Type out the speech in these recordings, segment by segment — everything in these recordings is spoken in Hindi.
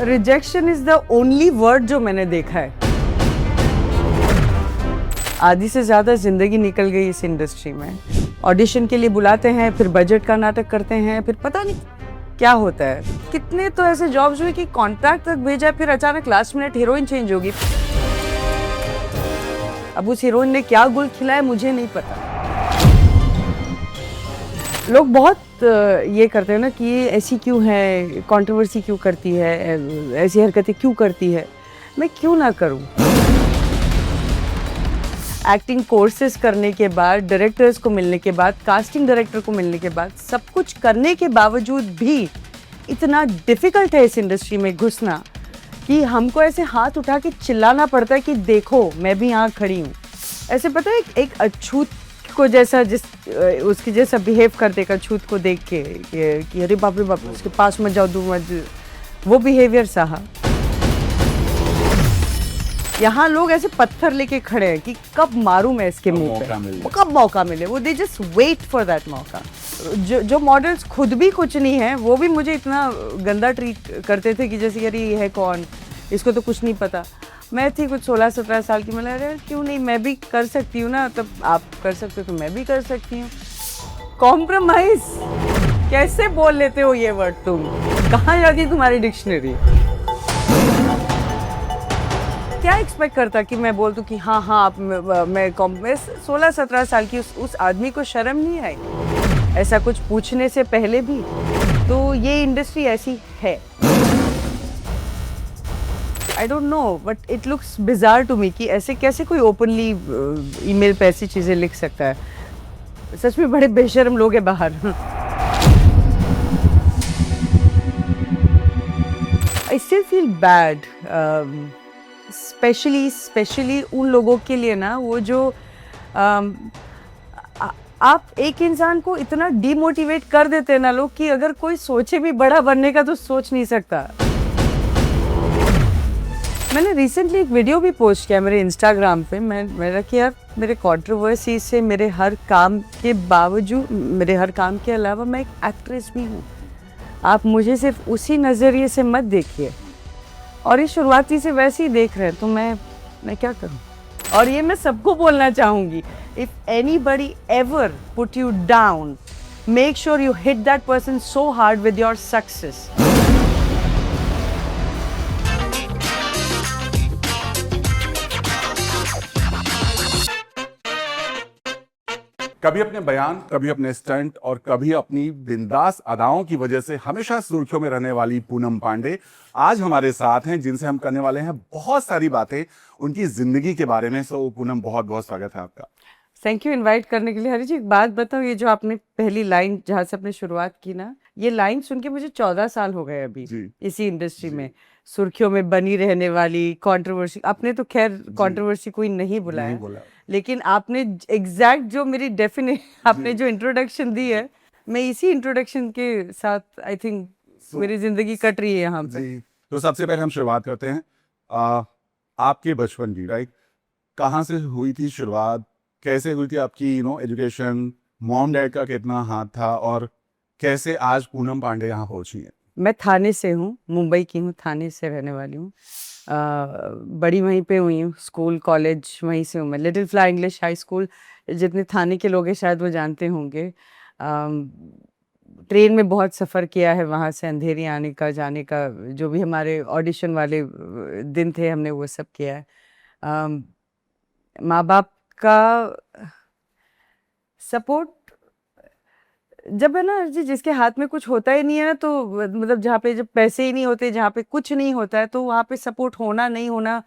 Rejection is the only word जो मैंने देखा है। आधी से ज़्यादा ज़िंदगी निकल गई इस इंडस्ट्री में। ऑडिशन के लिए बुलाते हैं, फिर बजट का नाटक करते हैं, फिर पता नहीं क्या होता है। कितने तो ऐसे जॉब्स हुए कि कॉन्ट्रैक्ट तक भेजा, फिर अचानक लास्ट मिनट हीरोइन चेंज होगी। अब उस हीरोइन ने क्या गुल खिलाया मुझे नहीं पता। लोग बहुत ये करते हैं ना कि ये ऐसी क्यों है, कंट्रोवर्सी क्यों करती है, ऐसी हरकतें क्यों करती है। मैं क्यों ना करूं। एक्टिंग कोर्सेज करने के बाद, डायरेक्टर्स को मिलने के बाद, कास्टिंग डायरेक्टर को मिलने के बाद, सब कुछ करने के बावजूद भी इतना डिफिकल्ट है इस इंडस्ट्री में घुसना कि हमको ऐसे हाथ उठा के चिल्लाना पड़ता है कि देखो मैं भी यहाँ खड़ी हूँ। ऐसे पता है एक अछूत को जैसा उसके जैसा बिहेव कर देगा छूत को देख के कि अरे बाप रे बाप, उसके पास मत जाओ, दूर मत। वो बिहेवियर सहा। यहाँ लोग ऐसे पत्थर लेके खड़े हैं कि कब मारूं मैं इसके मुंह पे, कब मौका मिले। वो they just wait for that मौका। जो मॉडल्स खुद भी कुछ नहीं है, वो भी मुझे इतना गंदा ट्रीट करते थे कि जैसे यार ये है कौन, इसको तो कुछ नहीं पता। मैं थी कुछ 16-17 साल की, मैंने अरे क्यों नहीं, मैं भी कर सकती हूँ ना, तब आप कर सकते हो तो मैं भी कर सकती हूँ। कॉम्प्रोमाइज कैसे बोल लेते हो ये वर्ड तुम, कहाँ जाती तुम्हारी डिक्शनरी। क्या एक्सपेक्ट करता कि मैं बोल दूँ कि हाँ हाँ आप मैं 16-17 साल की, उस आदमी को शर्म नहीं आई ऐसा कुछ पूछने से पहले भी। तो ये इंडस्ट्री ऐसी है। I don't know, but it looks bizarre to me कि ऐसे कैसे कोई ओपनली ईमेल पे ऐसी चीजें लिख सकता है। सच में बड़े बेशर्म लोग हैं बाहर। I still feel bad, specially उन लोगों के लिए ना, वो जो आप एक इंसान को इतना डीमोटिवेट कर देते हैं ना लोग कि अगर कोई सोचे भी बड़ा बनने का तो सोच नहीं सकता। मैंने रिसेंटली एक वीडियो भी पोस्ट किया मेरे इंस्टाग्राम पे। मेरा कि यार मेरे कंट्रोवर्सी से, मेरे हर काम के बावजूद, मेरे हर काम के अलावा मैं एक एक्ट्रेस भी हूँ। आप मुझे सिर्फ उसी नज़रिए से मत देखिए। और ये शुरुआती से वैसे ही देख रहे हैं तो मैं क्या करूँ। और ये मैं सबको बोलना चाहूँगी, if anybody ever put you down, make sure you hit that person so hard with your success. कभी अपने बयान, कभी अपने स्टंट और कभी अपनी बिंदास अदाओं की वजह से हमेशा सुर्खियों में रहने वाली पूनम पांडे आज हमारे साथ हैं, जिनसे हम करने वाले हैं बहुत सारी बातें उनकी जिंदगी के बारे में। सो पूनम, बहुत बहुत स्वागत है आपका। थैंक यू इनवाइट करने के लिए। हरी जी एक बात बताओ, ये जो आपने पहली लाइन जहाँ से आपने शुरुआत की ना, ये लाइन सुन के मुझे 14 साल हो गए अभी इसी इंडस्ट्री में, सुर्खियों में बनी रहने वाली कंट्रोवर्सी। आपने तो खैर कंट्रोवर्सी कोई नहीं बुलाया, लेकिन आपने एग्जैक्ट जो मेरी आपने जो इंट्रोडक्शन दी है, मैं इसी इंट्रोडक्शन के साथ आई थिंक मेरी जिंदगी कट रही है यहाँ पे। तो सबसे पहले हम शुरुआत करते हैं आपके बचपन की, राइट? कहाँ से हुई थी शुरुआत, कैसे हुई थी आपकी एजुकेशन, मॉम डैड का कितना हाथ था, और कैसे आज पूनम पांडे यहाँ पहुंची है? मैं थाने से हूँ, मुंबई की हूँ, थाने से रहने वाली हूँ। बड़ी वहीं पे हुई हूँ, स्कूल कॉलेज वहीं से हूँ मैं। Little fly English high school, जितने थाने के लोग हैं शायद वो जानते होंगे। ट्रेन में बहुत सफ़र किया है, वहाँ से अंधेरी आने का जाने का, जो भी हमारे ऑडिशन वाले दिन थे हमने वो सब किया है। माँ बाप का सपोर्ट जब है ना जी, जिसके हाथ में कुछ होता ही नहीं है ना, तो मतलब जहाँ पे जब पैसे ही नहीं होते, जहाँ पे कुछ नहीं होता है, तो वहाँ पे सपोर्ट होना नहीं होना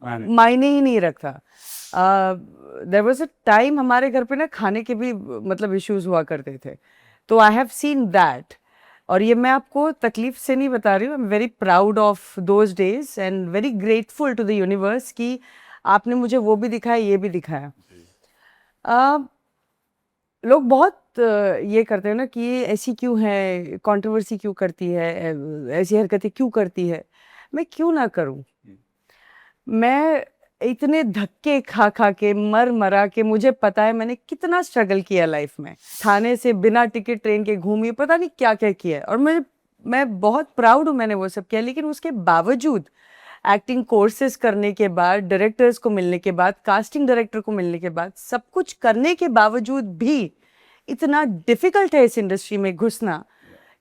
मायने ही नहीं रखता। देयर वाज अ टाइम हमारे घर पे ना खाने के भी मतलब इश्यूज हुआ करते थे, तो आई हैव सीन दैट। और ये मैं आपको तकलीफ से नहीं बता रही हूँ, I am very proud of those days and very grateful to the universe कि आपने मुझे वो भी दिखाया, ये भी दिखाया। लोग बहुत ये करते हैं ना कि ये ऐसी क्यों है, कंट्रोवर्सी क्यों करती है, ऐसी हरकतें क्यों करती है। मैं क्यों ना करूं। मैं इतने धक्के खा खा के, मर मरा के, मुझे पता है मैंने कितना स्ट्रगल किया लाइफ में। थाने से बिना टिकट ट्रेन के घूमी, पता नहीं क्या क्या किया है। और मुझे मैं बहुत प्राउड हूँ मैंने वो सब किया, लेकिन उसके बावजूद एक्टिंग कोर्सेज करने के बाद, डायरेक्टर्स को मिलने के बाद, कास्टिंग डायरेक्टर को मिलने के बाद, सब कुछ करने के बावजूद भी इतना डिफिकल्ट है इस इंडस्ट्री में घुसना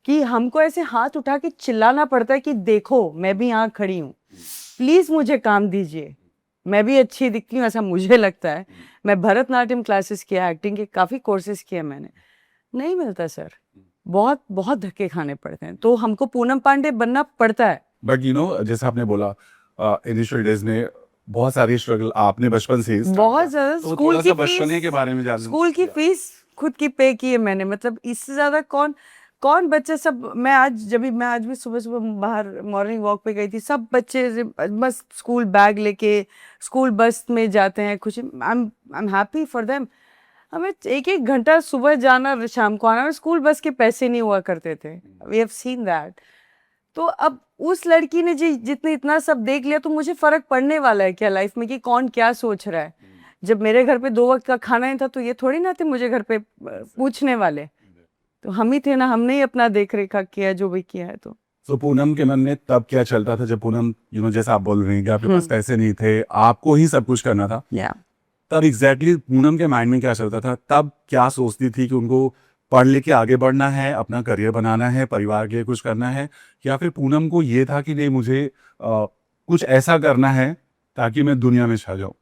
कि हमको ऐसे हाथ उठा के चिल्लाना पड़ता है कि देखो मैं भी यहाँ खड़ी हूँ, प्लीज मुझे काम दीजिए, मैं भी अच्छी दिखती हूँ, ऐसा मुझे लगता है। मैं भरतनाट्यम क्लासेस किया, एक्टिंग के काफ़ी कोर्सेज किए मैंने, नहीं मिलता सर, बहुत बहुत धक्के खाने पड़ते हैं, तो हमको पूनम पांडे बनना पड़ता है। बट यू नो, जैसे आपने बोला इनिशियल डेज में बहुत सारी स्ट्रगल आपने बचपन से ही start बहुत किया। ज्यादा तो स्कूल थोड़ा की सा बचपने फीस, के बारे में जानना स्कूल की फीस खुद की पे की है मैंने, मतलब इससे ज्यादा कौन कौन बच्चे, सब मैं आज भी सुबह सुबह बाहर मॉर्निंग वॉक पे गई थी, सब बच्चे बस स्कूल बैग लेके स्कूल बस में जाते हैं, खुशी, I am happy for them. हमें एक एक घंटा सुबह जाना शाम को आना, स्कूल बस के पैसे नहीं हुआ करते थे, वी हैव सीन दैट। तो अब उस लड़की ने जितने इतना सब देख लिया, तो मुझे फर्क पड़ने वाला है क्या लाइफ में कि कौन क्या सोच रहा है? जब मेरे घर पे 2 वक्त का खाना नहीं था, तो ये थोड़ी ना थे मुझे घर पे पूछने वाले, तो हम ही थे ना, हमने ही अपना देख रेखा किया जो भी किया है। तो पूनम के मन में तब क्या चलता था जब पूनम, यू नो, जैसा आप बोल रही हैं कि आपके पास पैसे नहीं थे, आपको ही सब कुछ करना था, तब एग्जैक्टली पूनम के माइंड में क्या चलता था? तब क्या सोचती थी कि उनको पढ़ लिख के आगे बढ़ना है, अपना करियर बनाना है, परिवार के लिए कुछ करना है, या फिर पूनम को ये था कि नहीं, मुझे कुछ ऐसा करना है ताकि मैं दुनिया में छा जाऊं?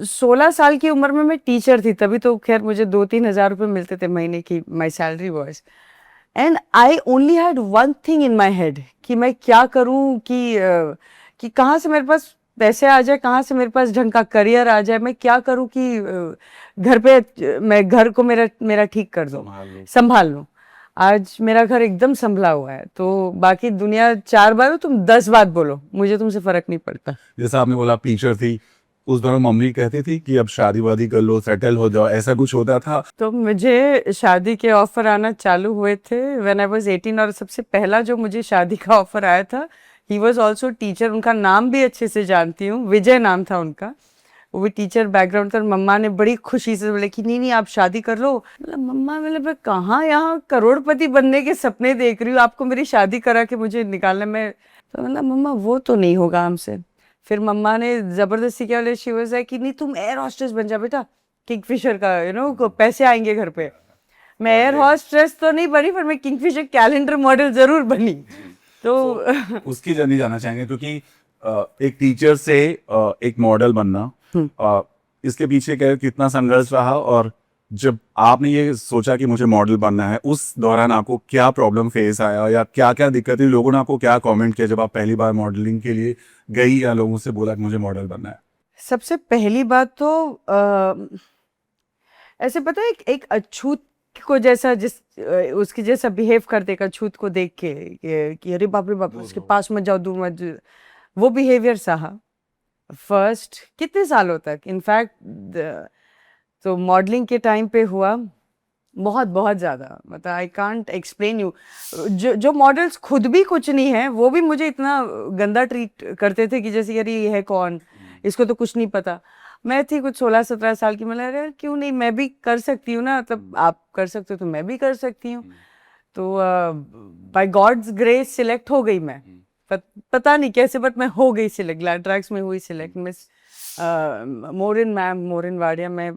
16 साल की उम्र में मैं टीचर थी, तभी तो खैर मुझे 2-3 हजार रुपये मिलते थे महीने की, my salary was, and I only had one thing in my head कि मैं क्या करूं कि कहाँ से मेरे पास पैसे आ जाए, कहाँ से मेरे पास ढंग का करियर आ जाए, मैं क्या करूं कि घर पे मैं घर को मेरा ठीक कर दूं, संभाल लूं। आज मेरा घर एकदम संभला हुआ है, तो बाकी दुनिया 4 बार हो, तुम 10 बात बोलो, मुझे तुमसे फर्क नहीं पड़ता। जैसा आपने बोला टीचर थी, उस दौरान मम्मी कहती थी कि अब शादी वादी कर लो, सेटल हो जाओ, ऐसा कुछ होता था? तो मुझे शादी के ऑफर आना चालू हुए थे व्हेन आई वाज 18, और सबसे पहला जो मुझे शादी का ऑफर आया था, ही वाज आल्सो टीचर, उनका नाम भी अच्छे से जानती हूँ, विजय नाम था उनका, वो भी टीचर बैकग्राउंड था। मम्मा ने बड़ी खुशी से बोले कि नहीं नहीं आप शादी कर लो। मतलब मम्मा, मैं कहाँ यहाँ करोड़पति बनने के सपने देख रही हूँ, आपको मेरी शादी करा के मुझे निकालने में, तो मतलब मम्मा वो तो नहीं होगा हमसे। फिर मम्मा ने जबरदस्ती क्या बोले, शी वाज लाइक कि नहीं तुम एयर हॉस्टेस बन जा बेटा, किंगफिशर का, यू नो, पैसे आएंगे घर पे। मैं एयर हॉस्टेस तो नहीं बनी, पर मैं किंगफिशर कैलेंडर मॉडल जरूर बनी। तो उसकी जर्नी जानना चाहेंगे, क्योंकि एक टीचर से एक मॉडल बनना, इसके पीछे कितना संघर्ष रहा, और जब आपने ये सोचा कि मुझे मॉडल बनना है, उस दौरान आपको क्या प्रॉब्लम फेस आया, या क्या क्या दिक्कतें, लोगों ने आपको क्या कमेंट किया जब आप पहली बार मॉडलिंग के लिए गई, या लोगों से बोला कि मुझे मॉडल बनना है? सबसे पहली बात तो ऐसे पता है, एक अछूत को जैसा उसके जैसा बिहेव कर देगा अछूत को देख के कि अरे बाप रे बाप, उसके पास मत जाओ, दूर मत जाओ, वो बिहेवियर सहा फर्स्ट कितने सालों तक। इनफैक्ट तो मॉडलिंग के टाइम पे हुआ बहुत बहुत ज़्यादा, मतलब आई कांट एक्सप्लेन यू। जो मॉडल्स खुद भी कुछ नहीं है, वो भी मुझे इतना गंदा ट्रीट करते थे कि जैसे यार ये है कौन, इसको तो कुछ नहीं पता। मैं थी कुछ 16-17 साल की, मतलब अरे क्यों नहीं, मैं भी कर सकती हूँ ना, मतलब आप कर सकते हो तो मैं भी कर सकती हूँ। तो बाय गॉड्स ग्रेस सिलेक्ट हो गई मैं, पता नहीं कैसे, बट मैं हो गई सिलेक्ट, लैट्रैक्स में हुई सिलेक्ट। मिस मोरिन मैम, मोरिन वाडिया, मैं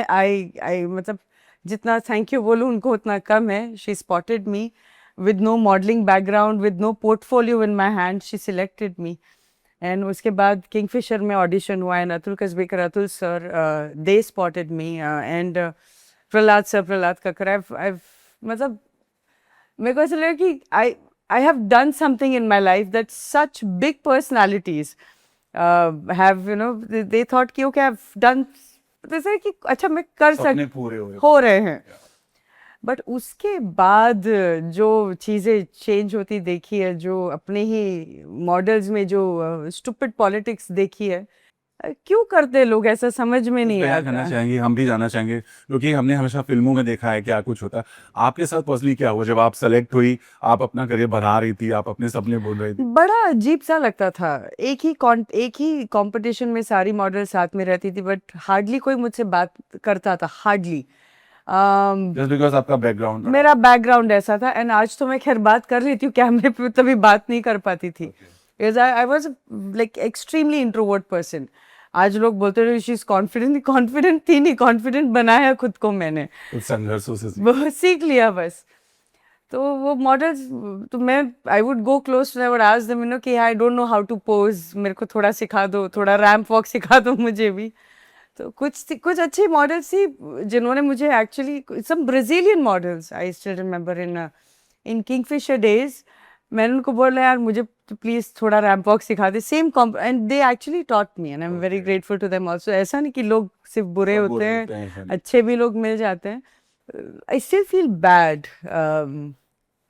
आई मतलब जितना थैंक यू बोलूँ उनको उतना कम है। She spotted me with no modelling background, with no portfolio in my hand, she selected me. And उसके बाद किंगफिशर में ऑडिशन हुआ, and Atul Kasbekar, Atul sir, they spotted me, and Prahlad sir, Prahlad Kakkar, मतलब मेरे को ऐसा लगा कि I have done something in my life that such big personalities have, you know, they thought कि okay, I've done, जैसे कि अच्छा मैं कर सपने पूरे हो रहे हैं। बट उसके बाद जो चीज़ें चेंज होती देखी है, जो अपने ही मॉडल्स में जो स्टूपिड पॉलिटिक्स देखी है, क्यों करते लोग ऐसा, समझ में नहीं क्या आता। करना चाहेंगे, हम भी जानना चाहेंगे, क्योंकि हमने हमेशा फिल्मों में देखा है क्या कुछ होता है। आपके साथ पर्सनली क्या हुआ जब आप सेलेक्ट हुई, आप अपना करियर बढ़ा रही थी, आप अपने सपने बोल रही थी? बड़ा अजीब सा लगता था, एक ही कंपटीशन में सारी मॉडल साथ में रहती थी, बट हार्डली कोई मुझसे बात करता था, हार्डली। जस्ट बिकॉज आपका बैकग्राउंड मेरा बैकग्राउंड ऐसा था एंड आज तो मैं खैर बात कर रही थी कैमरे पे, तभी बात नहीं कर पाती थी because I was like extremely introvert person. आज लोग बोलते रहे शी इज कॉन्फिडेंट, कॉन्फिडेंट थी नहीं, कॉन्फिडेंट बनाया खुद को मैंने, कुछ संघर्षों से बहुत सीख लिया बस. तो वो मॉडल्स, तो मैं I would go close to, I would ask them, you know, कि I don't know how to pose, मेरे को थोड़ा सिखा दो, थोड़ा रैंप वॉक सिखा दो मुझे भी. तो कुछ अच्छी मॉडल्स थी जिन्होंने मुझे actually, some Brazilian models I still remember in Kingfisher days, मैंने उनको बोला यार मुझे प्लीज थोड़ा रैंप वॉक सिखा दे, same and they actually taught me and I am very grateful to them also. ऐसा नहीं कि लोग सिर्फ बुरे होते हैं, अच्छे भी लोग मिल जाते हैं. I still feel bad,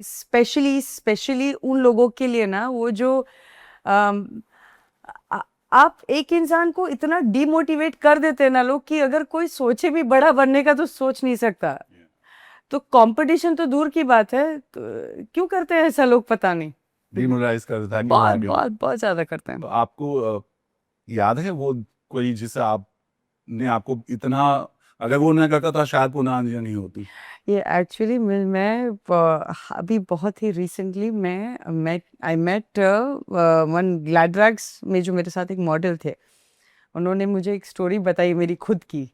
specially उन लोगों के लिए ना, वो जो आप एक इंसान को इतना डिमोटिवेट कर देते हैं ना लोग, कि अगर कोई सोचे भी बड़ा बनने का तो सोच नहीं सकता. तो कंपटीशन तो दूर की बात है, तो क्यों करते हैं ऐसा लोग, पता नहीं. डिमोरलाइज करता है. बहुत ज्यादा करते हैं. तो आपको याद है वो कोई जिससे आपने, आपको इतना, अगर वो नहीं करता तो शायद पुनः नहीं होती? ये एक्चुअली मैं अभी बहुत ही रिसेंटली आई मेट वन ग्लैड्रैक्स में जो मेरे साथ एक मॉडल थे, उन्होंने मुझे एक स्टोरी बताई मेरी खुद की.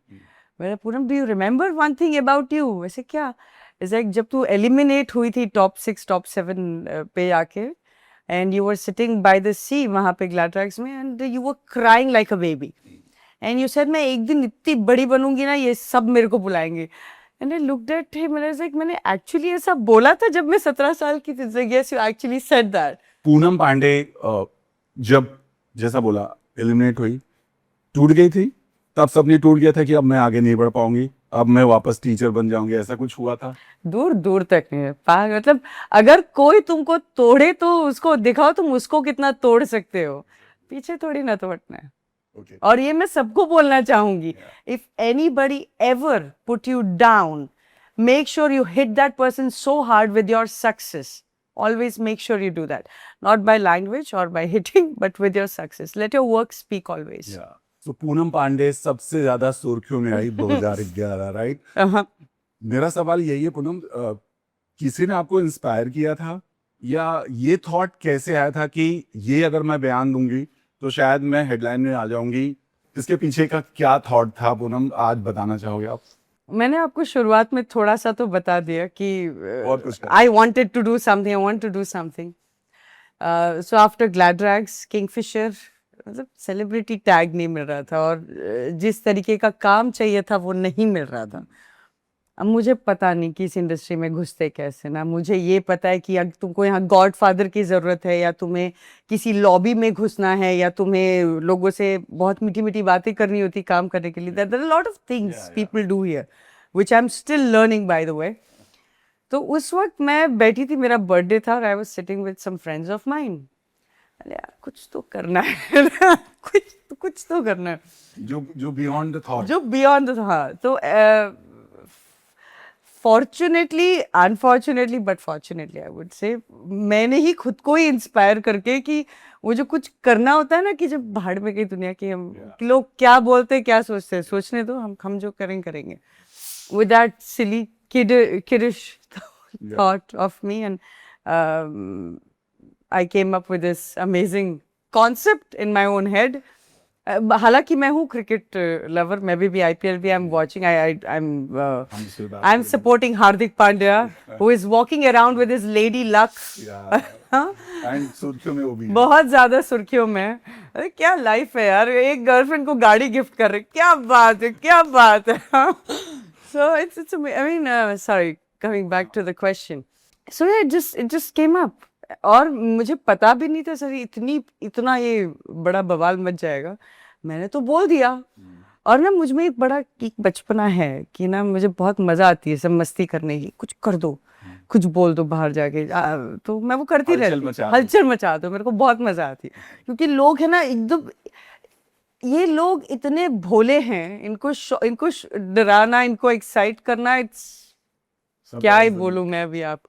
मेरा Poonam, do you remember one thing about you? वैसे क्या, जैसे जब तू एलिमिनेट हुई थी टॉप 6 टॉप 7 पे आके, and you were sitting by the sea वहाँ पे ग्लैड्रैक्स में, and you were crying like a baby, and you said मैं एक दिन इतनी बड़ी बनूंगी ना, ये सब मेरे को बुलाएंगे. And I looked at him and I was like, मैंने एक्चुअली ऐसा बोला था जब मैं 17 साल की थी. Yes, you actually said that. Poonam Pandey जब जैसा बोला एलिमिनेट हुई, टूट गई थी, तब सपने टूट गया था कि अब मैं आगे नहीं बढ़ पाऊंगी, अब मैं वापस टीचर बन जाऊंगी, ऐसा कुछ हुआ था? दूर दूर तक नहीं. मतलब अगर कोई तुमको तोड़े तो उसको दिखाओ तुम उसको कितना तोड़ सकते हो, पीछे थोड़ी ना तोड़ना है. Okay. और ये मैं सबको बोलना चाहूंगी, if anybody ever put you down, make sure you hit that person so hard with your success. Always make sure you do that, not by language or by hitting, but with your success. Let your work speak always. Yeah. So Poonam Pandey सबसे ज्यादा सुर्खियों में आई 2011, राइट? मेरा सवाल यही है पूनम, किसी ने आपको इंस्पायर किया था, या ये थॉट कैसे आया था कि ये अगर मैं बयान दूंगी तो शायद मैं हेडलाइन में आ जाऊंगी? इसके पीछे का क्या थॉट था पूनम, आज बताना चाहोगे आप? मैंने आपको शुरुआत में थोड़ा सा तो बता दिया कि I wanted to do something, I want to do something. So after Gladrags, Kingfisher, मतलब सेलिब्रिटी टैग नहीं मिल रहा था, और जिस तरीके का काम चाहिए था वो नहीं मिल रहा था. अब मुझे पता नहीं कि इस इंडस्ट्री में घुसते कैसे ना. मुझे ये पता है कि अगर तुमको यहाँ गॉडफादर की ज़रूरत है, या तुम्हें किसी लॉबी में घुसना है, या तुम्हें लोगों से बहुत मीठी मीठी बातें करनी होती काम करने के लिए, there are lot of things people do here which I am still learning by the way. तो उस वक्त मैं बैठी थी, मेरा बर्थडे था, और I was sitting with some friends of mine. यार कुछ तो करना है कुछ तो करना है, जो बियॉन्ड द थॉट, जो बियॉन्ड द. हाँ, तो fortunately, unfortunately but fortunately I would से, मैंने ही खुद को ही इंस्पायर करके, कि वो जो कुछ करना होता है ना, कि जब भाड़ में गई दुनिया की, हम कि लोग क्या बोलते हैं, क्या सोचते हैं, सोचने दो, हम जो करेंगे. With that silly kiddish thought of me, and I came up with this amazing concept in my own head. हालांकि मैं हूँ क्रिकेट लवर, मैं भी IPL भी I'm watching. I'm supporting Hardik Pandya, who is walking around with his lady luck. And सुर्खियों में वो भी बहुत ज्यादा सुर्खियों में. अरे क्या लाइफ है यार, एक गर्लफ्रेंड को गाड़ी गिफ्ट कर रहे, क्या बात है, क्या बात है. So it's I mean, sorry, coming back to the question. So yeah, it just came up. और मुझे पता भी नहीं था सर इतना ये बड़ा बवाल मच जाएगा. मैंने तो बोल दिया. और ना मुझ में एक बड़ा एक बचपना है कि ना मुझे बहुत मजा आती है सब मस्ती करने की. कुछ कर दो, कुछ बोल दो बाहर जाके, तो मैं वो करती रहती, हलचल मचा दो. मेरे को बहुत मजा आती है, क्योंकि लोग है ना एकदम, ये लोग इतने भोले हैं, इनको डराना, इनको एक्साइट करना, क्या ही बोलूं मैं अभी आप.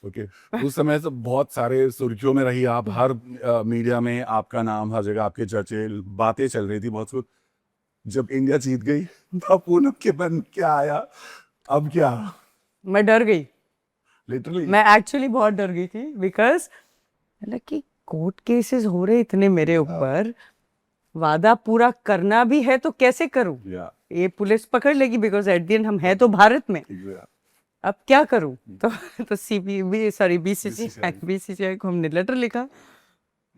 ओके. उस समय से बहुत सारे सुर्खियों में रही आप, हर मीडिया में आपका नाम, हर जगह आपके चर्चे, बातें चल रही थी बहुत कुछ. जब इंडिया जीत गई तब पूनम के मन क्या आया? अब क्या? मैं डर गई, लिटरली? मैं एक्चुअली बहुत डर गई थी बिकॉज कि कोर्ट केसेस हो रहे इतने मेरे ऊपर, वादा पूरा करना भी है तो कैसे करूं? या ये पुलिस पकड़ लेगी बिकॉज एट द एंड हम है तो भारत में, अब क्या करूं? तो बीसीसीआई को हमने लेटर लिखा,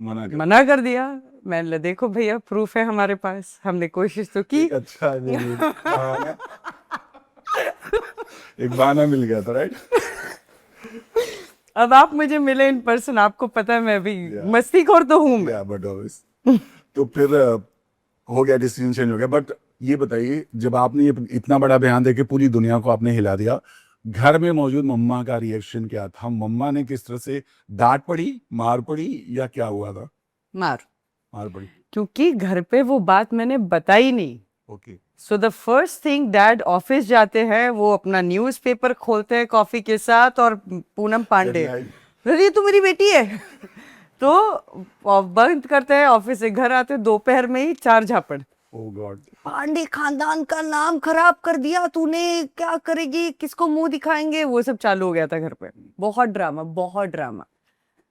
मना कर दिया। मैंने देखो भैया प्रूफ है हमारे पास, हमने कोशिश तो की। अच्छा एक बहाना मिल गया था, राइट? अब आप मुझे मिले इन पर्सन, आपको पता है मैं अभी मस्तीखोर तो हूँ मैं। बट तो फिर हो गया, डिसीजन चेंज हो गया। बट ये बताइए, जब आपने ये इतना बड़ा बयान देके पूरी दुनिया को आपने हिला दिया, घर में मौजूद मम्मा का रिएक्शन क्या था? मम्मा ने किस तरह से, डांट पड़ी, मार पड़ी, या क्या हुआ था? मार पड़ी? क्योंकि घर पे वो बात मैंने बताई नहीं। Okay. So the first thing, dad office जाते हैं, वो अपना न्यूज़पेपर खोलते हैं कॉफी के साथ, और पूनम पांडे, अरे तू मेरी बेटी है तो बंद करते हैं ऑफिस से, घर आते दोपहर में ही 4 झापड़। ओह गॉड। पांडे खानदान का नाम खराब कर दिया तूने, क्या करेगी, किसको मुंह दिखाएंगे, वो सब चालू हो गया था घर पे। बहुत ड्रामा, बहुत ड्रामा।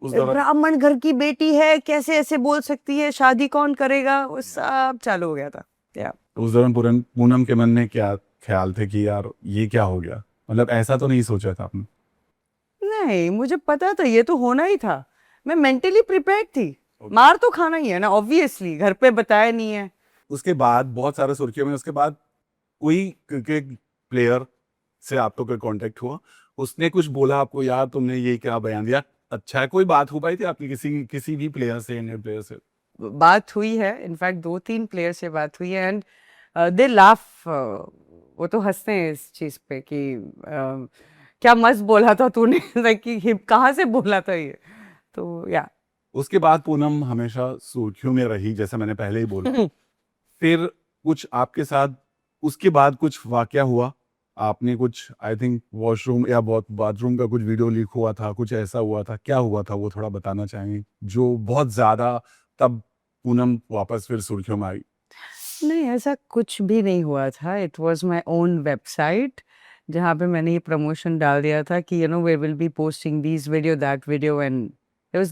ब्राह्मण घर की बेटी है, कैसे ऐसे बोल सकती है, शादी कौन करेगा, वो सब चालू हो गया था। या उस दौरान पूनम के मन में क्या ख्याल थे कि यार ये क्या हो गया? मतलब ऐसा तो नहीं सोचा था आपने? नहीं, मुझे पता था ये तो होना ही था, मैं मेंटली प्रिपेयर्ड थी। मार तो खाना ही है ना, ऑब्वियसली, घर पे बताया नहीं है। उसके बाद बहुत सारे सुर्खियों में, उसके बाद कोई क्रिकेट प्लेयर से आपको कोई कांटेक्ट हुआ? उसने कुछ बोला आपको, यार तुमने ये क्या बयान दिया? अच्छा है, कोई बात हो पाई थी आपकी किसी भी प्लेयर से, इंडियन प्लेयर से? बात हुई है, इनफैक्ट 2-3 प्लेयर से बात हुई है, एंड दे लाफ, वो तो हंसते हैं इस चीज पे कि क्या मस्त बोला था तूने लाइक कि कहाँ से बोला था ये, तो या। उसके बाद पूनम हमेशा सुर्खियों में रही, जैसे मैंने पहले ही बोला। फिर कुछ आपके साथ उसके बाद कुछ वाकया हुआ? आपने कुछ, आई थिंक वॉशरूम या बाथरूम का कुछ वीडियो लीक हुआ था, कुछ ऐसा हुआ था, क्या हुआ था वो थोड़ा बताना चाहेंगे, जो बहुत ज्यादा तब पूनम वापस फिर सुर्खियों में आई? नहीं, ऐसा कुछ भी नहीं हुआ था। It was my own website, जहाँ पे मैंने ये प्रमोशन डाल दिया था कि you know we will be posting this video, that video, and there was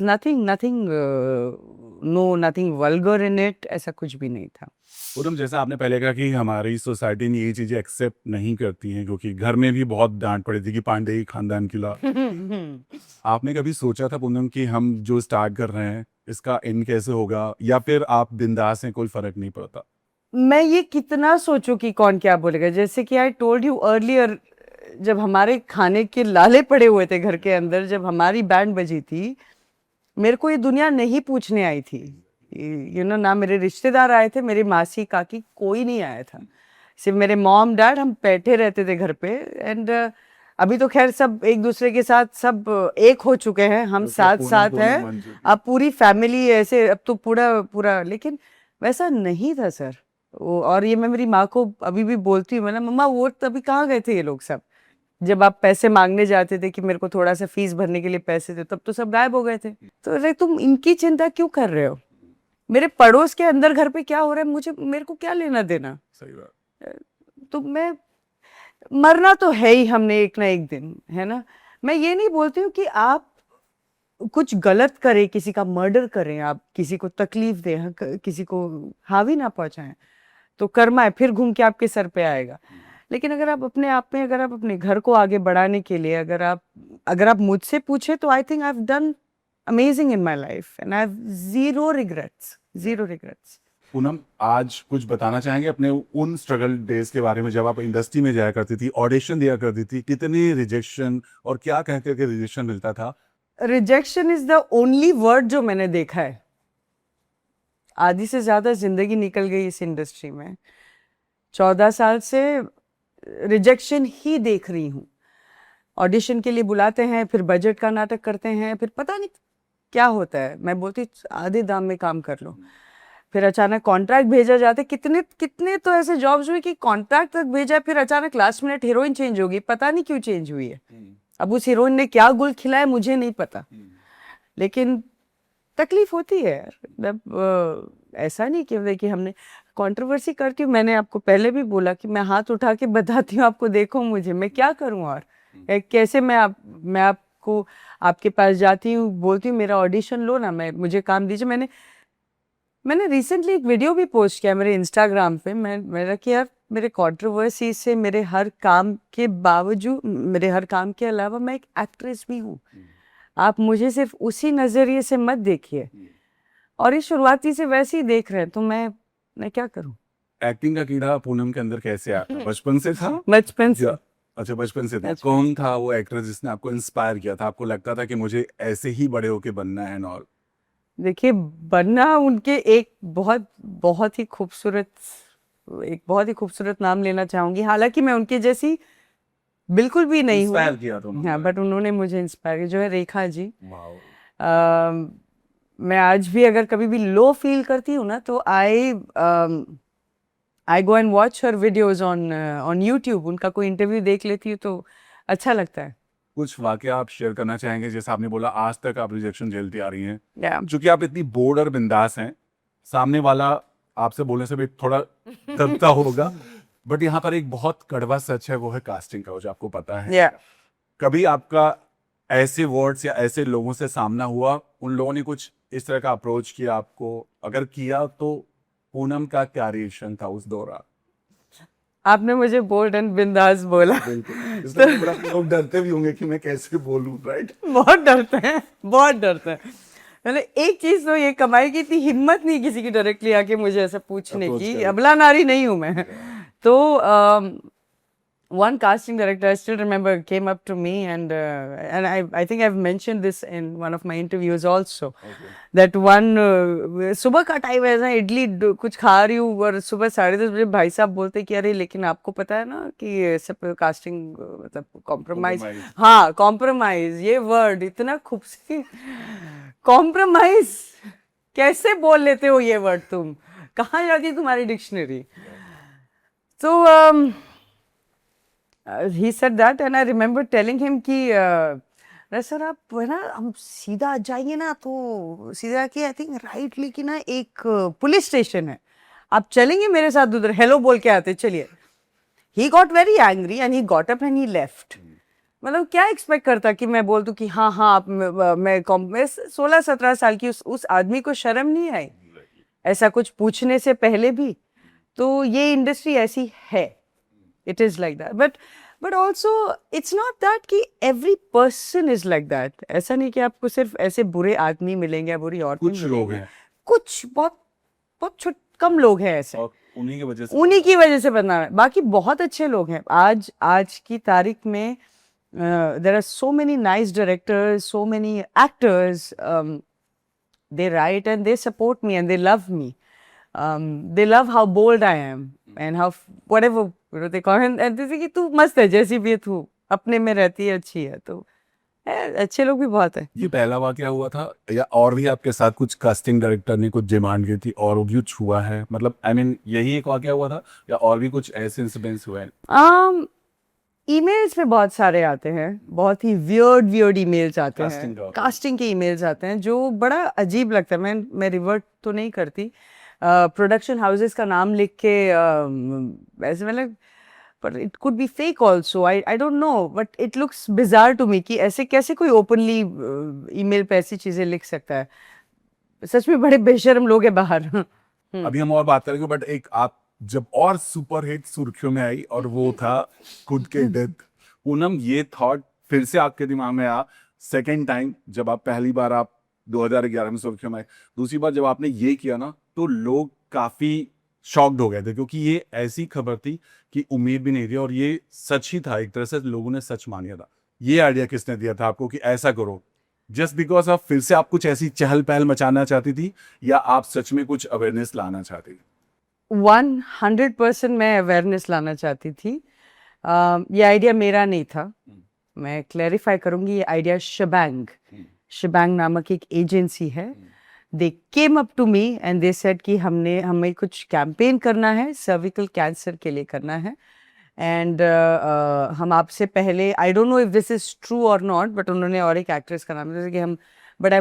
nothing vulgar in it, ऐसा कुछ भी नहीं था। पूनम, जैसा आपने पहले कहा कि हमारी सोसाइटी ने ये चीजें एक्सेप्ट नहीं करती हैं, क्योंकि घर में भी बहुत डांट पड़ी थी कि पांडे ही खानदान की लाल। आपने कभी सोचा था पूनम कि हम जो स्टार्ट कर रहे हैं इसका एंड कैसे होगा, या फिर आप बिंदास हैं, कोई फर्क नहीं पड़ता? मैं ये कितना सोचूं कि कौन क्या बोलेगा, जैसे कि आई टोल्ड यू अर्लियर, जब हमारे खाने के लाले पड़े हुए थे घर के अंदर, जब हमारी बैंड बजी थी, मेरे को ये दुनिया नहीं पूछने आई थी। यू नो, ना मेरे रिश्तेदार आए थे, मेरी मासी काकी कोई नहीं आया था, सिर्फ मेरे मॉम डैड, हम बैठे रहते थे घर पे। एंड अभी तो खैर सब एक दूसरे के साथ सब एक हो चुके हैं, हम साथ साथ हैं, अब पूरी फैमिली ऐसे, अब तो पूरा पूरा, लेकिन वैसा नहीं था सर। और ये मैं मेरी माँ को अभी भी बोलती हूँ, मैं ना, मम्मा वो तभी कहाँ गए थे ये लोग सब, जब आप पैसे मांगने जाते थे कि मेरे को थोड़ा सा फीस भरने के लिए पैसे दे, तब तो सब गायब हो गए थे। तो अरे तुम इनकी चिंता क्यों कर रहे हो, मेरे पड़ोस के अंदर घर पे क्या हो रहा है, मेरे को क्या लेना देना। सही बात। तो मैं, मरना तो है ही हमने एक ना एक दिन, है ना। मैं ये नहीं बोलती हूँ कि आप कुछ गलत करें, किसी का मर्डर करें, आप किसी को तकलीफ दें, किसी को हावी ना पहुंचाएं, तो कर्मा है, फिर घूम के आपके सर पे आएगा। लेकिन अगर आप अपने आप में, अगर आप अपने घर को आगे बढ़ाने के लिए, अगर आप मुझसे पूछे, तो I think I have done amazing in my life, and I have zero regrets. Poonam, आज कुछ बताना चाहेंगे अपने उन स्ट्रगल डेज के बारे में, जब आप इंडस्ट्री में जाया करती थी, ऑडिशन दिया करती थी, कितने रिजेक्शन और क्या कह करके रिजेक्शन मिलता था? Rejection is the only word जो मैंने देखा है। आधी से ज्यादा जिंदगी निकल गई इस इंडस्ट्री में, 14 साल से रिजेक्शन ही देख रही हूँ। ऑडिशन के लिए बुलाते हैं, फिर बजट का नाटक करते हैं, फिर पता नहीं क्या होता है, मैं बोलती आधे दाम में काम कर लो, फिर अचानक कॉन्ट्रैक्ट भेजा जाता है। कितने कितने तो ऐसे जॉब्स हुए कि कॉन्ट्रैक्ट तक भेजा, फिर अचानक लास्ट मिनट हीरोइन चेंज होगी, पता नहीं क्यों चेंज हुई है। अब उस हीरोइन ने क्या गुल खिलाया मुझे नहीं पता, लेकिन तकलीफ होती है यार। मतलब ऐसा नहीं कि हमने कंट्रोवर्सी करती हूँ, मैंने आपको पहले भी बोला कि मैं हाथ उठा के बताती हूँ आपको, देखो मुझे, मैं क्या करूँ और कैसे मैं आपको आपके पास जाती हूँ, बोलती हूँ मेरा ऑडिशन लो ना, मुझे काम दीजिए। मैंने रिसेंटली एक वीडियो भी पोस्ट किया मेरे इंस्टाग्राम पे, मेरा कि यार मेरे कंट्रोवर्सी से, मेरे हर काम के बावजूद, मेरे हर काम के अलावा मैं एक एक्ट्रेस भी हूँ। आप मुझे सिर्फ उसी नज़रिए से मत देखिए, और ये शुरुआती से वैसे ही देख रहे हैं, तो मैं क्या करूं। एक्टिंग का कीड़ा पूनम के अंदर कैसे आया? बचपन से था? बचपन से। अच्छा, बचपन से था। कौन था वो एक्टर जिसने आपको इंस्पायर किया था? आपको लगता था कि मुझे ऐसे ही बड़े होके बनना है? और देखिए, बनना उनके एक बहुत ही खूबसूरत नाम लेना चाहूंगी, हालांकि मैं उनके जैसी बिल्कुल भी नहीं हूँ। इंस्पायर किया तो हाँ, बट उन्होंने मुझे इंस्पायर किया, जो है रेखा जी। वाओ। मैं आज भी अगर कभी भी लो फील करती हूँ ना, तो I go and watch her videos on YouTube, उनका कोई इंटरव्यू देख लेती हूँ तो अच्छा लगता है। कुछ वाकया आप शेयर करना चाहेंगे? जैसे आपने बोला आज तक आप रिजेक्शन झेलती आ रही हैं, Yeah. चूंकि आप इतनी बोल्ड और बिंदास हैं, सामने वाला आपसे बोलने से भी थोड़ा डरता होगा, बट यहाँ पर एक बहुत कड़वा सच है, वो है कास्टिंग का, जो आपको पता है। Yeah. कभी आपका ऐसे वर्ड्स या ऐसे लोगों से सामना हुआ, उन लोगों ने कुछ इस तरह का अप्रोच किया आपको? अगर किया तो पूनम का क्या रिएक्शन था उस दौरान? आपने मुझे बोल्ड एंड बिंदास बोला। इसलिए लोग डरते भी होंगे कि मैं कैसे बोलूं, राइट? बहुत डरते हैं, बहुत डरते हैं। मैंने एक चीज तो ये कमाई की थी, हिम्मत नहीं किसी की डायरेक्टली आके मुझे ऐसा पूछने Approach की, करने। अबला नारी नहीं हूं मैं। तो one casting director, I still remember, came up to me and I think I've mentioned this in one of my interviews also. Okay. That one सुबह का टाइम है ना, इडली कुछ खा रही हूँ और सुबह 10:30 बजे भाई साहब बोलते कि अरे लेकिन आपको पता है ना कि ये सब कास्टिंग मतलब कॉम्प्रोमाइज। हाँ, कॉम्प्रोमाइज, ये वर्ड इतना खूबसूरत, कॉम्प्रोमाइज कैसे बोल लेते हो ये वर्ड तुम, कहाँ जाती है तुम्हारी डिक्शनरी? तो he said that and I remember telling him कि अरे सर आप है ना, हम सीधा जाएंगे ना तो सीधा कि आई थिंक राइट लेके ना एक पुलिस स्टेशन है, आप चलेंगे मेरे साथ उधर, हेलो बोल के आते, चलिए। He got very angry and he got up and he left. मतलब क्या एक्सपेक्ट करता कि मैं बोल दूं कि हाँ हाँ आप मैं 16-17 साल की, उस आदमी को शर्म नहीं आई ऐसा कुछ पूछने से पहले भी? तो ये इंडस्ट्री ऐसी है, it is like that, but also it's not that कि every person is like that। ऐसा नहीं कि आपको सिर्फ ऐसे बुरे आदमी मिलेंगे या बुरी औरतें कुछ लोग हैं, कुछ बहुत कम लोग हैं ऐसे, और उन्हीं की वजह से बदनाम है, बाकी बहुत अच्छे लोग हैं। आज की तारीख में there are so many nice directors, so many actors, they write and they support me and they love me. They love how bold I am and how whatever they call, and they say कि तू मस्त है जैसी भी है, तू अपने में रहती है, अच्छी है। तो अच्छे लोग भी बहुत है। ये पहला वाकया हुआ था या और भी आपके साथ कुछ कास्टिंग डायरेक्टर ने कुछ डिमांड की थी और वो भी कुछ हुआ है? मतलब आई मीन यही एक वाकया हुआ था या और भी कुछ ऐसे इंसिडेंट्स हुए हैं? ईमेल्स पे बहुत सारे आते हैं, बहुत ही वियर्ड ईमेल्स आते Casting हैं, कास्टिंग के ईमेल्स आते हैं जो बड़ा अजीब लगता है। मैं रिवर्ट तो नहीं करती, प्रोडक्शन हाउसेस का नाम लिख के ऐसे, मतलब but it could be fake also, I don't know, but it looks bizarre to me कि ऐसे कैसे कोई ओपनली ईमेल पे ऐसी चीजें लिख सकता है। सच में बड़े बेशर्म लोग हैं बाहर। अभी हम और बात करेंगे, बट एक आप जब और सुपरहिट सुर्खियों में आई और वो था खुद के डेथ। पूनम, ये थॉट फिर से आपके दिमाग में आया सेकेंड टाइम जब आप पहली बार आप 2011 में सुर्खियों में आए, दूसरी बार जब आपने ये किया ना, तो लोग काफी शॉक्ड हो गए थे, क्योंकि ये ऐसी खबर थी कि उम्मीद भी नहीं थी और ये सच ही था, एक तरह से लोगों ने सच मान लिया था। ये आइडिया किसने दिया था आपको कि ऐसा करो? जस्ट बिकॉज आप फिर से आप कुछ ऐसी चहल पहल मचाना चाहती थी या आप सच में कुछ अवेयरनेस लाना चाहती थी? 100% मैं अवेयरनेस लाना चाहती थी। ये आइडिया मेरा नहीं था, मैं क्लैरिफाई करूंगी, ये आइडिया शबैंग नामक एक एजेंसी है। They came up to me and they said कि हमें कुछ कैंपेन करना है, सर्विकल कैंसर के लिए करना है, एंड हम आपसे पहले, आई don't know if this is true और नॉट, बट उन्होंने और एक एक्ट्रेस का नाम, जैसे कि हम बट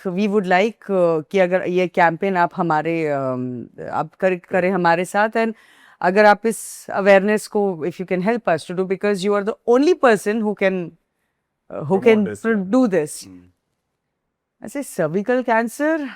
वी वुड लाइक कि अगर ये कैंपेन आप हमारे आप करें हमारे साथ, एंड अगर आप इस अवेयरनेस को if you can help us to do, because you are the only person who can do this. ऐसे cervical cancer,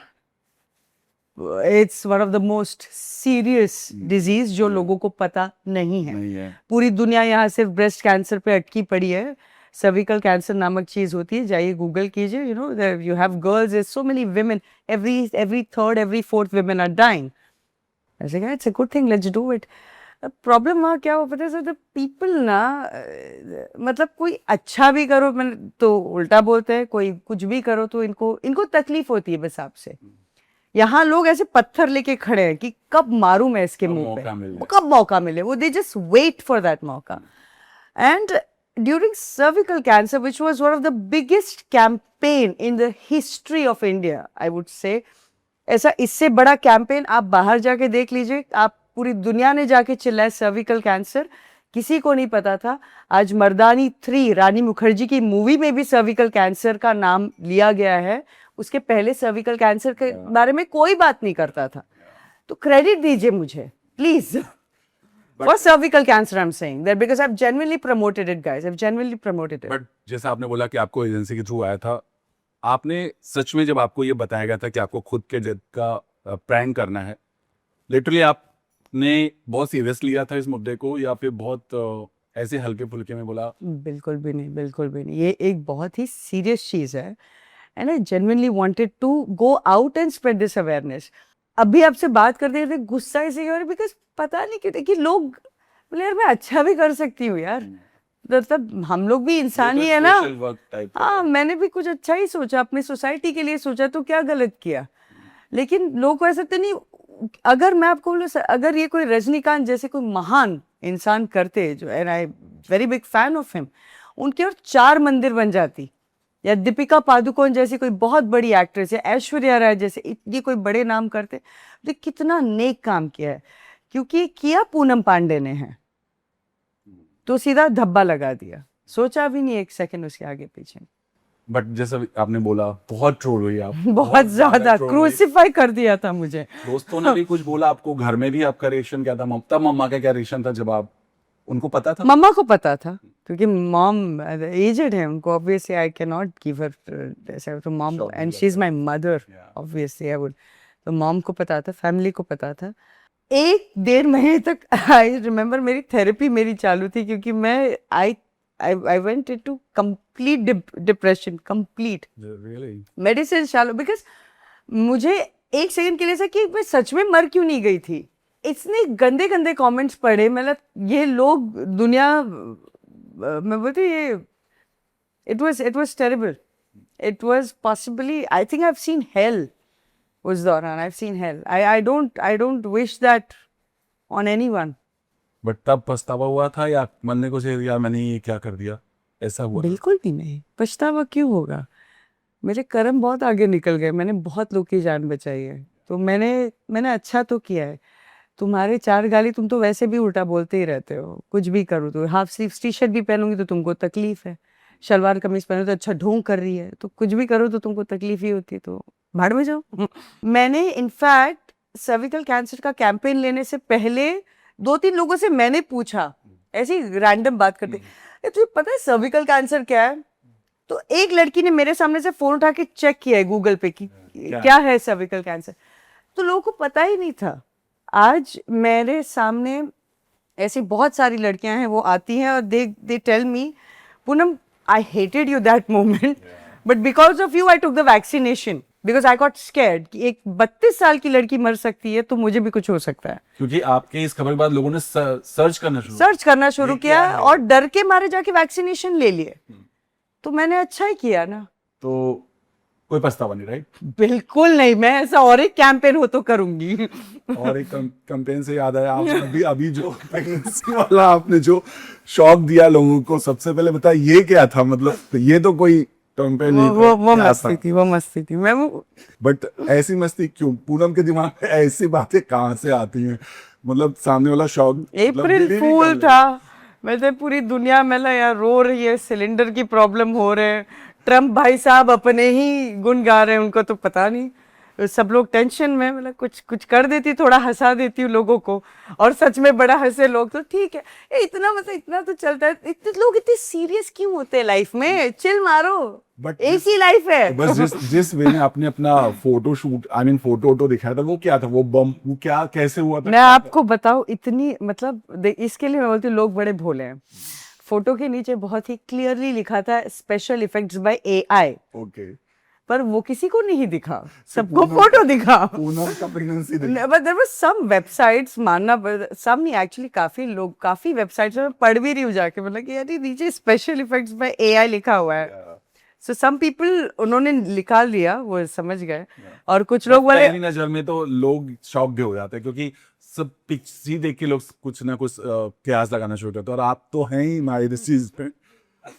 it's one of the most serious disease जो लोगों को पता नहीं है. पूरी दुनिया यहाँ सिर्फ ब्रेस्ट कैंसर पे अटकी पड़ी है. सर्विकल कैंसर नामक चीज होती है, जाइए गूगल कीजिए. You know you have girls, so many women, every third every fourth women are dying. ऐसे कहा, it's a good thing, let's do it. Problem वहाँ क्या हो पता है सर, पीपल ना मतलब कोई अच्छा भी करो मैंने तो उल्टा बोलते हैं, कोई कुछ भी करो तो इनको तकलीफ होती है बस आपसे. यहाँ लोग ऐसे पत्थर लेके खड़े हैं कि कब मारूं मैं इसके मुंह पे, कब मौका मिले. वो they just wait for that मौका. And during cervical cancer, which was one of the biggest campaign in the history of India, I would say, ऐसा इससे बड़ा कैंपेन आप बाहर जाके देख लीजिए. आप पूरी दुनिया ने जाके चिल्लाए सर्विकल कैंसर, किसी को नहीं पता था. आज मर्दानी 3 रानी मुखर्जी की मूवी में भी सर्विकल कैंसर का नाम लिया गया है. उसके पहले सर्विकल कैंसर के बारे में कोई बात नहीं करता था. तो क्रेडिट दीजिए मुझे please for cervical cancer. I am saying that because I have genuinely promoted it guys, I have genuinely promoted it. But जैसा आपने बोला कि आपको एजेंसी के थ्रू आया था, आपने सच में जब आपको ये बताया गया था कि आपको खुद के डेथ का प्रैंक करना है, लिटरली आपने बहुत सीरियस लिया था इस मुद्दे को, या फिर बहुत ऐसे हल्के फुल्के में बोला? बिल्कुल भी नहीं, बिल्कुल भी नहीं. ये एक बहुत ही सीरियस चीज है. And I genuinely wanted to go out and spread this awareness. अभी आपसे बात करते करते गुस्सा ऐसे हो रहा है बिकॉज पता नहीं क्यों कि लोग बोले यार मैं अच्छा भी कर सकती हूँ यार. मतलब हम लोग भी इंसान ही है ना. हाँ, मैंने भी कुछ अच्छा ही सोचा, अपनी सोसाइटी के लिए सोचा, तो क्या गलत किया. लेकिन लोग को ऐसा तो नहीं. अगर मैं आपको बोलूँ, अगर ये कोई रजनीकांत जैसे कोई महान इंसान करते, जो and I very big fan of him, उनके और 4 मंदिर बन जाती, या दीपिका पादुकोण जैसी कोई बहुत बड़ी एक्ट्रेस, या ऐश्वर्या राय जैसे ये कोई बड़े नाम करते, तो कितना नेक काम किया है. क्योंकि किया पूनम पांडे ने है तो सीधा धब्बा लगा दिया, सोचा भी नहीं एक सेकंड उसके आगे पीछे. बट जैसा आपने बोला, बहुत ट्रोल हुई आप. बहुत ज्यादा क्रूसिफाई कर दिया था मुझे. दोस्तों ने भी कुछ बोला आपको, घर में भी आपका रिएक्शन क्या था? तब मम्मा का क्या रिएक्शन था जब आप, उनको पता था? मम्मा को पता था क्योंकि मॉम एजेड है, उनको obviously I can not give her to mom, and she is my mother obviously I would. तो मॉम को पता था, फैमिली को पता था. 1-1.5 महीने तक आई रिमेम्बर मेरी थेरेपी मेरी चालू थी, क्योंकि मैं I went into complete depression, complete medicine चालू, बिकॉज मुझे एक सेकंड के लिए था कि मैं सच में मर क्यों नहीं गई थी. इतने गंदे गंदे कमेंट्स पढ़े, मतलब ये लोग दुनिया, मैं बोलती ये it was terrible. It was possibly, I think I've seen hell उस दौरान. I've seen hell. I don't wish that on anyone. But तब पछतावा हुआ था, या मन ने कुछ यार मैंने ये क्या कर दिया, ऐसा हुआ? बिल्कुल भी नहीं. पछतावा क्यों होगा? मेरे कर्म बहुत आगे निकल गए, मैंने बहुत लोग की जान बचाई है, तो मैंने अच्छा तो किया है. तुम्हारे 4 गाली तुम तो वैसे भी उल्टा बोलते ही रहते हो. कुछ भी करो तो, हाफ स्लीव टी शर्ट भी पहनूंगी तो तुमको तकलीफ है, शलवार कमीज पहनो तो अच्छा ढोंग कर रही है, तो कुछ भी करो तो तुमको तकलीफ ही होती है, तो भाड़ में जाओ. मैंने इनफैक्ट सर्विकल कैंसर का कैंपेन लेने से पहले 2-3 लोगों से मैंने पूछा, ऐसी रैंडम बात करते, तुझे पता है सर्विकल कैंसर क्या है? तो एक लड़की ने मेरे सामने से फोन उठा के चेक किया है गूगल पे कि क्या है सर्विकल कैंसर. तो लोगों को पता ही नहीं था. आज मेरे सामने ऐसी बहुत सारी लड़कियां हैं, वो आती हैं और they tell me, Poonam I hated you that moment, but because of you I took the vaccination, because I got scared कि एक 32 साल की लड़की मर सकती है तो मुझे भी कुछ हो सकता है. क्योंकि आपके इस खबर के बाद लोगों ने सर्च करना शुरू किया और डर के मारे जाके वैक्सीनेशन ले लिए. तो मैंने अच्छा ही किया ना. तो कोई पछतावा नहीं, राइट? बिल्कुल नहीं. मैं ऐसा और एक कैंपेन हो तो करूंगी. और एक कैंपेन से याद आया, आप अभी जो प्रेगनेंसी वाला आपने जो शॉक दिया लोगों को, सबसे पहले बता ये क्या था? मतलब ये तो कोई कैंपेन नहीं था. वो मस्ती थी. मैं बट ऐसी मस्ती क्यों? पूनम के दिमाग में ऐसी बातें कहाँ से आती हैं? मतलब सामने वाला शॉक अप्रैल फूल था. वैसे पूरी दुनिया में यार रो रही है, सिलेंडर की प्रॉब्लम हो रहे है, ट्रम्प भाई साहब अपने ही गुण गा रहे हैं, उनको तो पता नहीं, सब लोग टेंशन में, मतलब कुछ कुछ कर देती, थोड़ा हंसा देती हूँ लोगों को, और सच में बड़ा हंसे लोग तो ठीक है। इतना मतलब इतना तो चलता है। इतने लोग इतने सीरियस क्यों होते हैं लाइफ में? चिल मारो, बट एक ही लाइफ है। बस जिस वे में आपने अपना photo shoot, I mean photo दिखाया था, वो क्या था? वो बम, वो क्या, कैसे हुआ था? मैं आपको बताऊं, इतनी मतलब इसके लिए मैं बोलती हूँ लोग बड़े भोले हैं। फोटो के नीचे बहुत ही क्लियरली लिखा था special effects bye AI, okay, पर वो किसी को नहीं दिखा, सबको फोटो दिखा। पूनम का प्रेगनेंसी दिखा। But there were some websites, मानना some नहीं, एक्चुअली काफी लोग, काफी वेबसाइट्स में पढ़ भी रही हूँ जाके, मतलब कि यार ये नीचे स्पेशल इफेक्ट्स बाय एआई लिखा हुआ है। सो सम पीपल उन्होंने निकाल लिया, वो समझ गए, और कुछ लोग वाले पहली नजर में तो लोग शॉक भी हो जाते हैं, क्योंकि सब पिक्चर देख के लोग कुछ ना कुछ कयास लगाना शुरू करते हैं, और आप तो हैं ही माहिर इस चीज पे।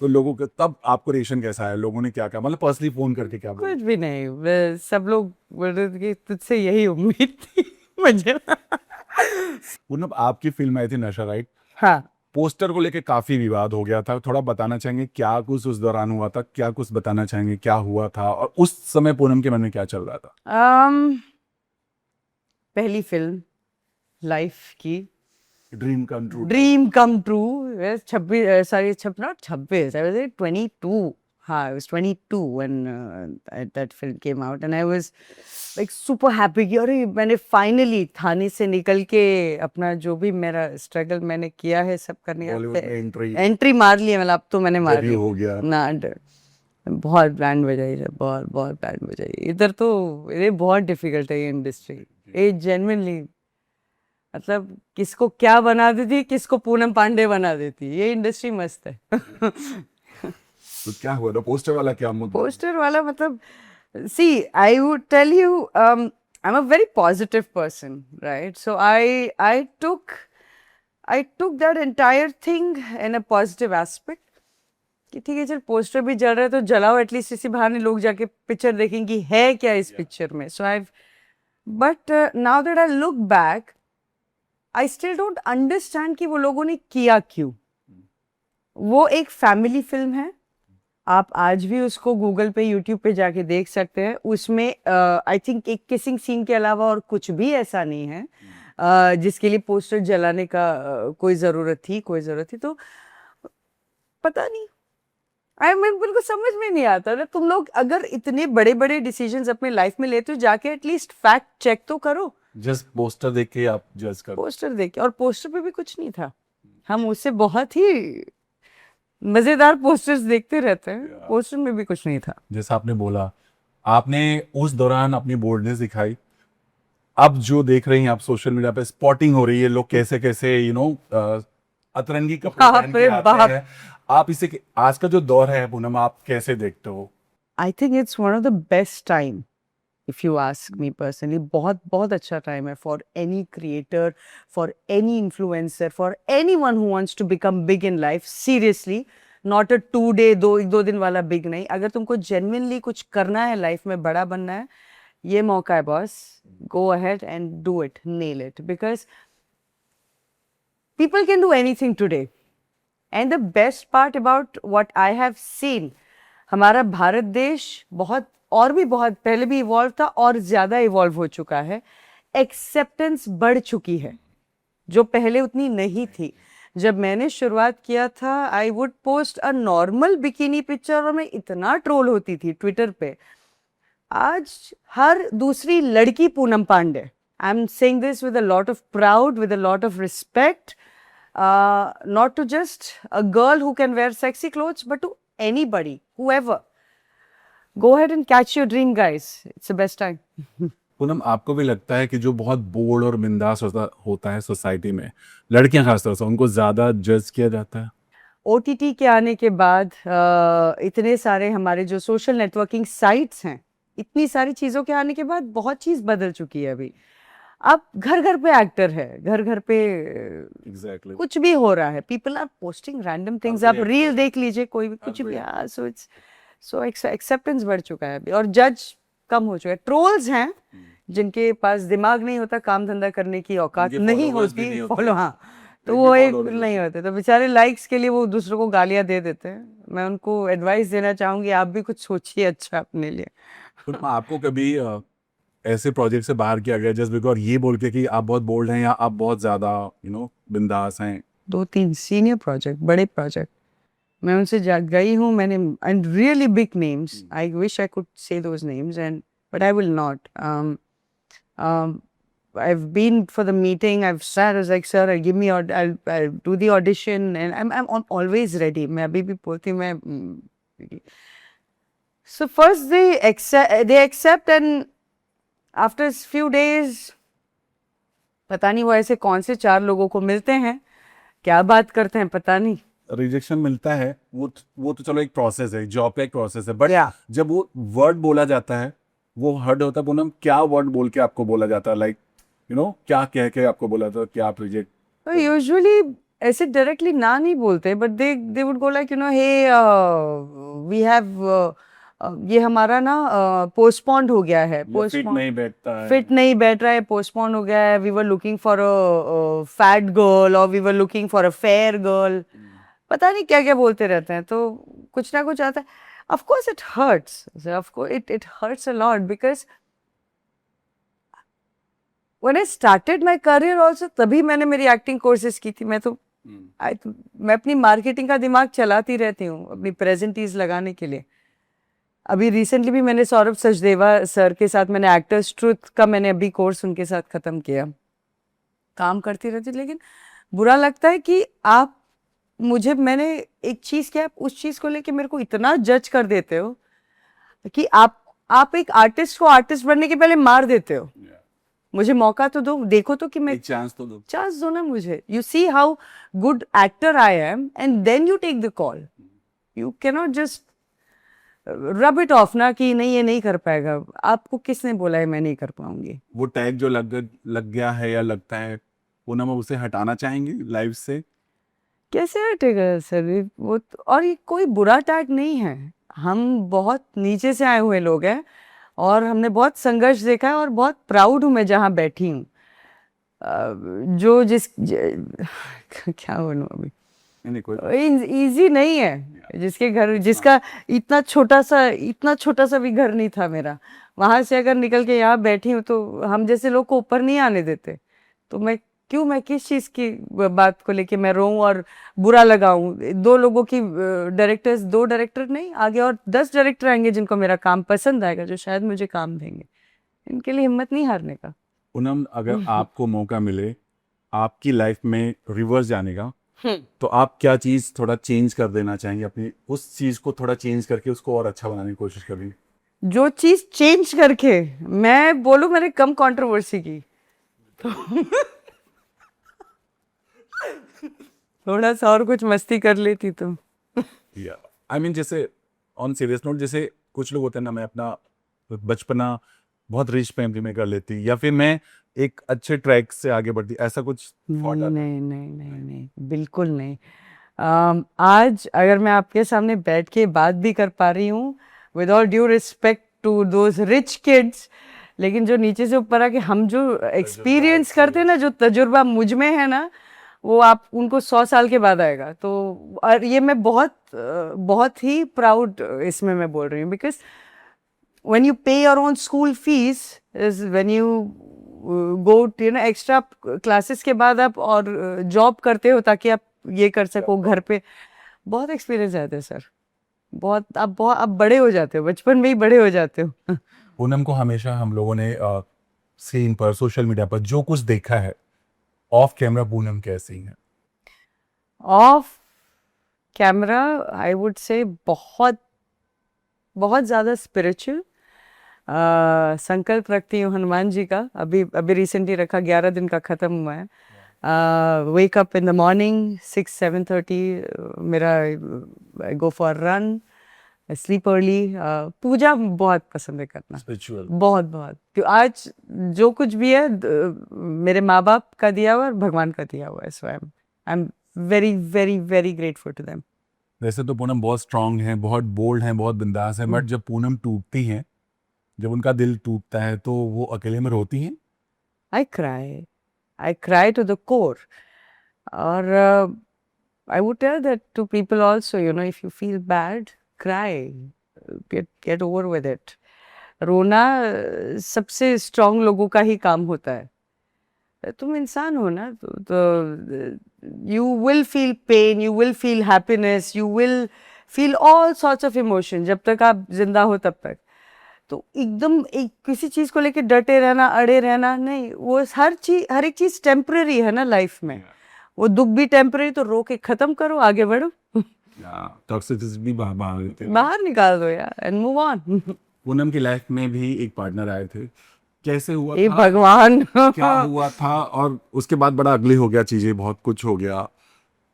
तो लोगों के तब आपको रिएक्शन कैसा है? लोगों ने क्या कहा, मतलब पर्सनली फोन करके क्या बोला? कुछ भी नहीं, सब लोग बोल रहे थे कि तुझसे यही उम्मीद थी मुझे। पूनम, आपकी फिल्म आई थी नशा, राइट? हाँ, पोस्टर को लेके काफी विवाद हो गया था, थोड़ा बताना चाहेंगे क्या कुछ उस दौरान हुआ था? क्या कुछ बताना चाहेंगे, क्या हुआ था, और उस समय पूनम के मन में क्या चल रहा था? पहली फिल्म लाइफ की, dream come true. Dream come true. 26, sorry, 26, I was 22. I was 22 when that film came out, and I was like super happy कि अरे मैंने फाइनली थाने से निकल के अपना जो भी मेरा स्ट्रगल मैंने किया है सब करने बॉलीवुड में एंट्री मार ली है, मतलब अब तो मैंने मार ली हो गया ना। बहुत बैंड बजाई है, बहुत बहुत बैंड बजाई इधर तो। ये बहुत डिफिकल्ट है ये इंडस्ट्री, ये जेन्युइनली, मतलब किसको क्या बना देती, किसको पूनम पांडे बना देती, ये इंडस्ट्री मस्त है। तो क्या हुआ था? पोस्टर वाला क्या मुद्दा? पोस्टर वाला मतलब, see I would tell you, I am a very positive person, right? So I took that entire thing in a positive aspect, कि ठीक है चल पोस्टर भी जल रहा है तो जलाओ, एटलीस्ट इसी बहाने लोग जाके पिक्चर देखेंगे है क्या इस पिक्चर में। So I, but now that I look back, I still don't understand कि वो लोगों ने किया क्यों। वो एक फैमिली फिल्म है, आप आज भी उसको गूगल पे, यूट्यूब पे जाके देख सकते हैं। उसमें आई थिंक एक किसिंग सीन के अलावा और कुछ भी ऐसा नहीं है जिसके लिए पोस्टर जलाने का कोई ज़रूरत थी। तो पता नहीं, मेरे को समझ में नहीं आता ना, तुम लोग अगर इतने बड़े बड़े डिसीजंस अपने लाइफ में लेते हो, जाके एटलीस्ट फैक्ट चेक तो करो। जस्ट पोस्टर देख के आप जज कर? पोस्टर देख के, और पोस्टर पे भी कुछ नहीं था। हम उससे बहुत ही मजेदार पोस्टर्स देखते रहते हैं, पोस्टर में भी कुछ नहीं था। जैसा आपने बोला, आपने उस दौरान अपनी बोल्डनेस दिखाई। अब जो देख रही हैं आप सोशल मीडिया पे, स्पॉटिंग हो रही है, लोग कैसे कैसे अतरंगी कपड़े पहन के आते हैं। आप इसे, आज का जो दौर है पूनम, आप कैसे देखते हो? I think it's one of the best time, if you ask me personally. बहुत बहुत अच्छा टाइम है for any creator, for any influencer, for anyone who wants to become big in life. Seriously, not a 2 day, 2 दिन वाला बिग नहीं। अगर तुमको जेन्युइनली कुछ करना है लाइफ में, बड़ा बनना है, ये मौका है boss. Go ahead and do it, nail it, because people can do anything today. And the best part about what I have seen, हमारा भारत देश बहुत और भी बहुत पहले भी इवॉल्व था और ज़्यादा इवॉल्व हो चुका है। एक्सेप्टेंस बढ़ चुकी है जो पहले उतनी नहीं थी। जब मैंने शुरुआत किया था, I would post a normal bikini picture और मैं इतना ट्रोल होती थी ट्विटर पे। आज हर दूसरी लड़की Poonam Pandey, I am saying this with a lot of proud, with a lot of respect, not to just a girl who can wear sexy clothes, but to anybody, whoever. Go ahead and catch your dream, guys. It's the best time. Poonam, आपको भी लगता है कि जो बहुत बोल्ड और बिंदास होता है सोसाइटी में, लड़कियां खासतौर से, उनको ज्यादा जज किया जाता है? OTT के आने के बाद इतने सारे हमारे जो सोशल नेटवर्किंग साइट्स हैं, इतनी सारी चीज़ों के आने के बाद बहुत चीज़ बदल चुकी है। अभी अब घर घर पे एक्टर है, घर घर पे Exactly. कुछ भी हो रहा है। People are posting random things, आप रील देख लीजिए, कोई भी कुछ भी। सो इट्स सो एक्सेप्टेंस बढ़ चुका है अभी, और जज कम हो चुका है। ट्रोल्स हैं जिनके पास दिमाग नहीं होता, काम धंधा करने की औकात नहीं होती, फॉलो, हाँ, तो वो एक नहीं होते, तो बेचारे लाइक्स के लिए वो दूसरों को गालियां दे देते हैं। मैं उनको एडवाइस देना चाहूंगी, आप भी कुछ सोचिए अच्छा अपने लिए। तो आपको कभी ऐसे प्रोजेक्ट से बाहर किया गया जस्ट बिकॉज ये बोल के कि आप बहुत बोल्ड हैं या आप बहुत ज्यादा बिंदास हैं? 2-3 सीनियर प्रोजेक्ट, बड़े प्रोजेक्ट मैं उनसे गई हूँ मैंने, and really big names, I wish I could say those names and but I will not. I've been for the meeting. I've sat. I was like, sir, give me. I'll do the audition, and I'm always ready. मैं अभी भी बोलती हूँ मैं. So first they accept, and after few days, पता नहीं वो ऐसे कौन से 4 लोगों को मिलते हैं, क्या बात करते हैं पता नहीं. रिजेक्शन मिलता है, वो तो चलो एक प्रोसेस है, जॉब का एक प्रोसेस है, बट Yeah. जब वो वर्ड बोला जाता है वो हर्ड होता है। पूनम, क्या वर्ड बोल के आपको बोला जाता है, लाइक क्या कह के आपको बोला था कि आप रिजेक्ट? तो यूजुअली ऐसे डायरेक्टली ना नहीं बोलते, but they would go like hey we have ये हमारा ना पोस्टपोन्ड हो गया है, फिट नहीं बैठता है, फिट नहीं बैठ रहा है, पोस्टपोन हो गया है, we were looking for a fat girl और we were looking for a fair girl, पता नहीं क्या क्या बोलते रहते हैं, तो कुछ ना कुछ आता है. Of course it hurts, of course it hurts a lot because when I started my career also, तभी मैंने मेरी एक्टिंग कोर्सेज की थी. मैं अपनी मार्केटिंग का दिमाग चलाती रहती हूँ अपनी प्रेजेंटीज लगाने के लिए. अभी रिसेंटली भी मैंने सौरभ सचदेवा सर के साथ मैंने एक्टर्स ट्रुथ का मैंने अभी कोर्स उनके साथ खत्म किया. काम करती रहती, लेकिन बुरा लगता है कि आप मैंने एक चीज किया, उस चीज को लेके मेरे को इतना जज कर देते हो कि आप एक आर्टिस्ट को आर्टिस्ट बनने के पहले मार देते हो. मुझे मौका तो दो, देखो तो कि मैं एक चांस तो दो. चांस दो ना मुझे. You see how good actor I am and then you take the call. You can not just rub it off ना कि नहीं ये नहीं कर पाएगा. आपको किसने बोला है मैं नहीं कर पाऊंगी? वो टैग जो लग गया है या लगता है, पूनम, उसे हटाना चाहेंगे लाइफ से? कैसे हटेगा सर वो और ये कोई बुरा टैग नहीं है. हम बहुत नीचे से आए हुए लोग हैं और हमने बहुत संघर्ष देखा है और बहुत प्राउड हूँ मैं जहाँ बैठी हूँ. जो क्या बोलूँ अभी, इजी नहीं है. जिसके घर, जिसका इतना छोटा सा भी घर नहीं था मेरा, वहां से अगर निकल के यहाँ बैठी हूँ तो हम जैसे लोग को ऊपर नहीं आने देते. तो मैं किस चीज की बात को लेके मैं रोऊं और बुरा लगाऊं. 2 लोगों की डायरेक्टर्स, 2 डायरेक्टर नहीं, आगे और 10 डायरेक्टर आएंगे जिनको मेरा काम पसंद आएगा, जो शायद मुझे काम देंगे. इनके लिए हिम्मत नहीं हारने का. पूनम, अगर आपको मौका मिले आपकी लाइफ में रिवर्स जाने का, तो आप क्या चीज थोड़ा चेंज कर देना चाहेंगे? अपनी उस चीज को थोड़ा चेंज करके उसको और अच्छा बनाने की कोशिश करेंगे? जो चीज चेंज करके मैं बोलूं, मैंने कम कंट्रोवर्सी की तो थोड़ा सा और कुछ मस्ती कर लेती तो. आई मीन जैसे ऑन सीरियस नोट, जैसे कुछ लोग होते हैं ना, मैं अपना बचपना बहुत रिच फैमिली में कर लेती, या फिर मैं एक अच्छे ट्रैक से आगे बढ़ती, ऐसा कुछ? नहीं, बिल्कुल नहीं. आज अगर मैं आपके सामने बैठ के बात भी कर पा रही हूँ, with all due respect to those rich kids, लेकिन जो नीचे से ऊपर आके हम जो एक्सपीरियंस करते हैं ना, जो तजुर्बा मुझ में है ना, वो आप उनको 100 साल के बाद आएगा. तो और ये मैं बहुत ही प्राउड इसमें मैं बोल रही हूँ, because when you pay your own school fees is when you go to extra classes के बाद आप और जॉब करते हो ताकि आप ये कर सको घर पे. बहुत एक्सपीरियंस आते हैं सर. बहुत आप बड़े हो जाते हो, बचपन में ही बड़े हो जाते हो. पूनम को हमेशा हम लोगों ने स्क्रीन पर, सोशल मीडिया पर जो कुछ देखा है, ऑफ कैमरा पूनम कैसी है? ऑफ कैमरा आई वुड से बहुत ज़्यादा स्पिरिचुअल. संकल्प रखती हूँ हनुमान जी का. अभी रिसेंटली रखा, 11 दिन का ख़त्म हुआ है. Wake up in the morning 6-7:30 मेरा, I go for run, sleep early. पूजा बहुत पसंद है करना, स्पिरिचुअल बहुत. क्यों आज जो कुछ भी है मेरे माँ बाप का दिया हुआ और भगवान का दिया हुआ है. So I am very very very grateful to them. वैसे तो पूनम बहुत स्ट्रांग है, बहुत बोल्ड है, बहुत बिंदास है, बट जब पूनम टूटती हैं, जब उनका दिल टूटता है, तो वो अकेले में रोती हैं? I cry to the core. और I would tell that to people also, you know, if you feel bad, cry, get over with it. रोना सबसे स्ट्रांग लोगों का ही काम होता है। तुम इंसान हो ना, तो you will feel pain, you will feel happiness, you will feel all sorts of emotion जब तक आप जिंदा हो तब तक। तो एकदम एक किसी चीज को लेके डटे रहना, अड़े रहना नहीं, वो हर एक चीज टेम्पररी है ना लाइफ में। वो दुख भी टेम्पररी, तो रो के खत्म करो, आगे बढ़ो, टॉक्सिसिटी बाहर बाहर निकाल दो यार, एंड मूव ऑन। पूनम की लाइफ में भी एक पार्टनर आए थे, कैसे हुआ ए था? भगवान। क्या हुआ था? और उसके बाद बड़ा अगली हो गया, चीजें बहुत कुछ हो गया,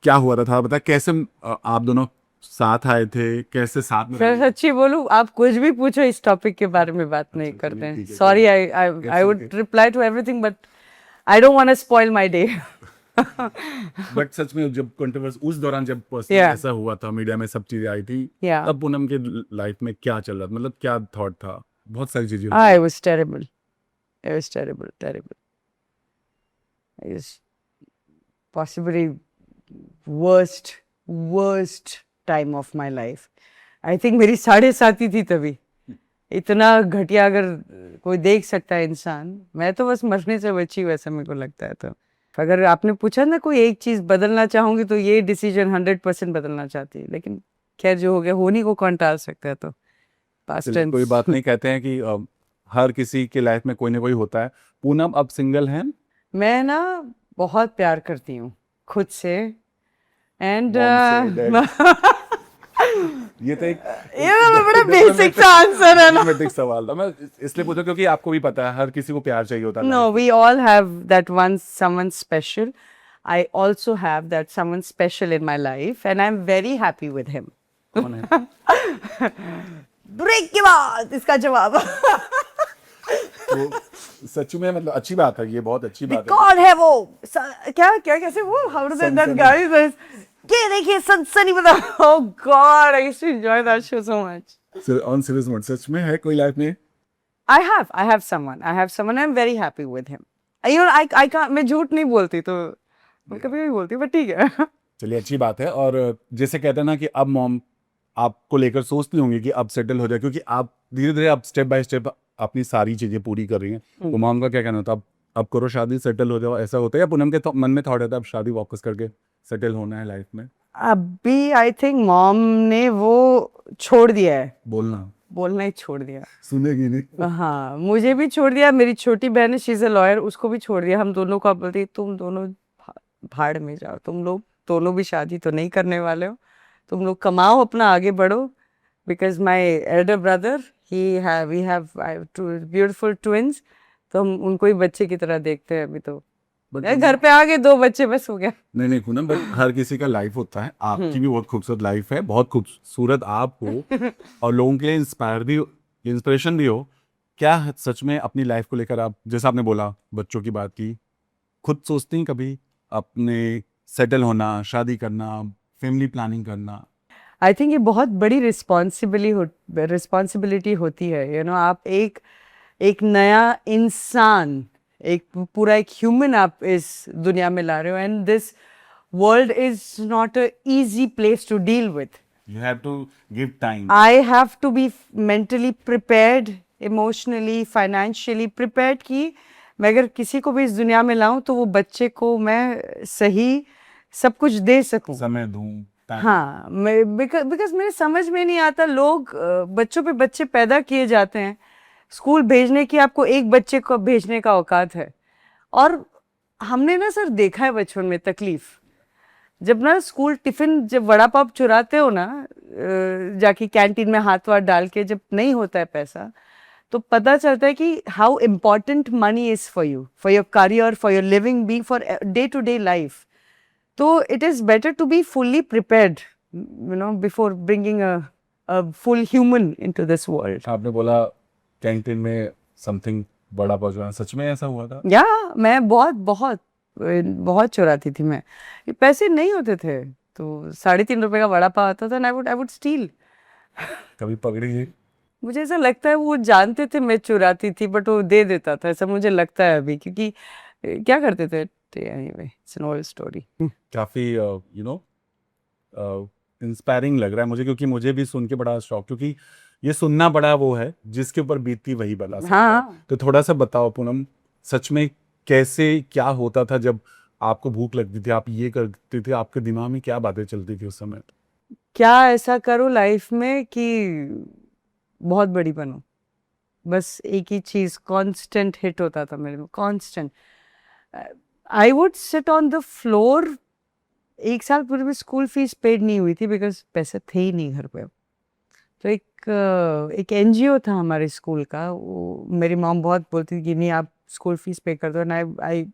क्या हुआ था बता। कैसे आप दोनों साथ आए थे, कैसे साथ में फिर सच्ची बोलूं, आप कुछ भी पूछो, इस टॉपिक के बारे में बात नहीं करते हैं। Sorry, I would reply to everything, but I don't want to spoil my day. But सच में जब कंट्रोवर्सी उस दौरान जब पर्सनली Yeah. ऐसा हुआ था, मीडिया में सब चीजें आई थी, Yeah. तब पूनम के लाइफ में क्या चल रहा था, मतलब क्या थॉट था? बहुत सारी चीजें I was terrible. It was terrible, terrible. It was possibly worst time of my life. I think मेरी 7.5 थी तभी। इतना घटिया अगर कोई देख सकता है इंसान, मैं तो बस मरने से बची हूँ, ऐसा मेरे को लगता है। तो अगर आपने पूछा ना कोई एक चीज बदलना चाहूंगी, तो ये डिसीजन 100% बदलना चाहती है, लेकिन खैर जो हो गया, होनी को कौन टाल सकता है। तो पास्ट चलिए, टेंस। कोई बात नहीं, कहते हैं कि हर किसी के लाइफ में कोई ना कोई होता है। पूनम अब सिंगल हैं? मैं ना बहुत प्यार करती हूँ खुद से, एंड ये तो एक ये तो बड़ा बेसिक सा आंसर है ना। diplomatic सवाल था, मैं इसलिए पूछा क्योंकि आपको भी पता है हर किसी को प्यार चाहिए होता है। No, we all have that one someone special. I also have that someone special in my life, and I'm very happy with him. कौन है? ब्रेक के बाद इसका जवाब। तो सच में मतलब अच्छी बात है, ये बहुत अच्छी बात है। कौन है वो? क्या क्या कैसे वो? How do that सनसनी। guy? ये देखिए सनसनी बता। Oh God, I used to enjoy that show so much. On serious note, सच में है कोई लाइफ में? I have someone. I'm very happy with him. You know, I can't, मैं झूठ नहीं बोलती, तो मैं कभी भी बोलती हूँ, but ठीक है। चलिए, अच्छी बात है। और जैसे कहते हैं ना कि अब मॉम आपको लेकर सोचती होंगी कि अब सेटल हो जाए, क्योंकि आप धीरे धीरे अब स्टेप बाय स्टेप अपनी सारी चीजें पूरी कर रही हैं, तो मॉम का क्या कहना होता है? अब करो शादी, सेटल हो जाओ, ऐसा होता है? या पूनम के मन में थॉट रहता है अब शादी वापस करके सेटल होना है लाइफ में? अभी आई थिंक मॉम ने वो छोड़ दिया है, बोलना ही छोड़ दिया। सुनेगी नहीं। हाँ, मुझे भी छोड़ दिया, मेरी छोटी बहन है, शी इज अ लॉयर, उसको भी छोड़ दिया। हम दोनों को अब बोलती, तुम दोनों भाड़ में जाओ, तुम लोग दोनों भी शादी तो नहीं करने वाले हो, तुम लोग कमाओ अपना, आगे बढ़ो। Because my elder brother we have beautiful twins, तो हम उनको ही बच्चे की तरह देखते हैं अभी। तो घर पे आ गए, 2 बच्चे, बस हो गया। नहीं पूनम, बट हर किसी का लाइफ होता है, आपकी भी बहुत खूबसूरत लाइफ है, बहुत खूबसूरत आप हो, और लोगों के लिए इंस्पिरेशन भी हो। क्या सच में अपनी लाइफ को लेकर आप, जैसा आपने बोला बच्चों की बात की, खुद सोचती हैं कभी अपने सेटल होना, शादी करना, फैमिली प्लानिंग करना? आई थिंक ये बहुत बड़ी रिस्पॉन्सिबिलिटी होती है। यू नो, आप एक नया इंसान, एक पूरा एक ह्यूमन आप इस दुनिया में ला रहे हो, and this world is not a easy place to deal with. You have to give time. I have to be mentally prepared, emotionally, financially prepared कि मैं अगर किसी को भी इस दुनिया में लाऊं, तो वो बच्चे को मैं सही सब कुछ दे सकूं, समय दूं, time. हाँ, बिकॉज मेरे समझ में नहीं आता, लोग बच्चों पे बच्चे पैदा किए जाते हैं, स्कूल भेजने की आपको एक बच्चे को भेजने का औकात है। और हमने ना सर देखा है बचपन में तकलीफ, जब ना स्कूल टिफिन, जब वड़ा पाव चुराते हो ना, जाके कैंटीन में हाथ वाथ डाल के, जब नहीं होता है पैसा, तो पता चलता है कि how important money is for you, for your career, for your living, be for day to day life. तो it is better to be fully prepared, you know, before bringing a full human into this world. आपने बोला कैंटीन में समथिंग बड़ा पहुंचना, सच में ऐसा हुआ था? या मैं बहुत चुराती थी मैं, पैसे नहीं होते थे, तो 3.5 रुपए का वड़ा पाव आता था, एंड आई वुड स्टील। कभी पकड़ी है? मुझे ऐसा लगता है वो जानते थे मैं चुराती थी, बट वो दे देता था, ऐसा मुझे लगता है अभी, क्योंकि क्या करते थे, anyway, it's an old story. काफी यू नो इंस्पायरिंग लग रहा है मुझे, क्योंकि मुझे भी सुन के बड़ा शौक, क्योंकि ये सुनना बड़ा वो है, जिसके ऊपर बीतती वही बता सकता है। हाँ। तो थोड़ा सा बताओ पूनम, सच में कैसे क्या होता था जब आपको भूख लगती थी, आप ये करते थे, आपके दिमाग में क्या बातें चलती थी उस समय? क्या ऐसा करो लाइफ में कि बहुत बड़ी बनूं, बस एक ही चीज कांस्टेंट हिट होता था मेरे में, constant. I would sit on the floor. एक साल पूरे में स्कूल फीस पेड नहीं हुई थी बिकॉज पैसे थे ही नहीं घर पे। तो एक एनजीओ था हमारे स्कूल का, वो मेरी मॉम बहुत बोलती थी कि नहीं आप स्कूल फीस पे कर दो, and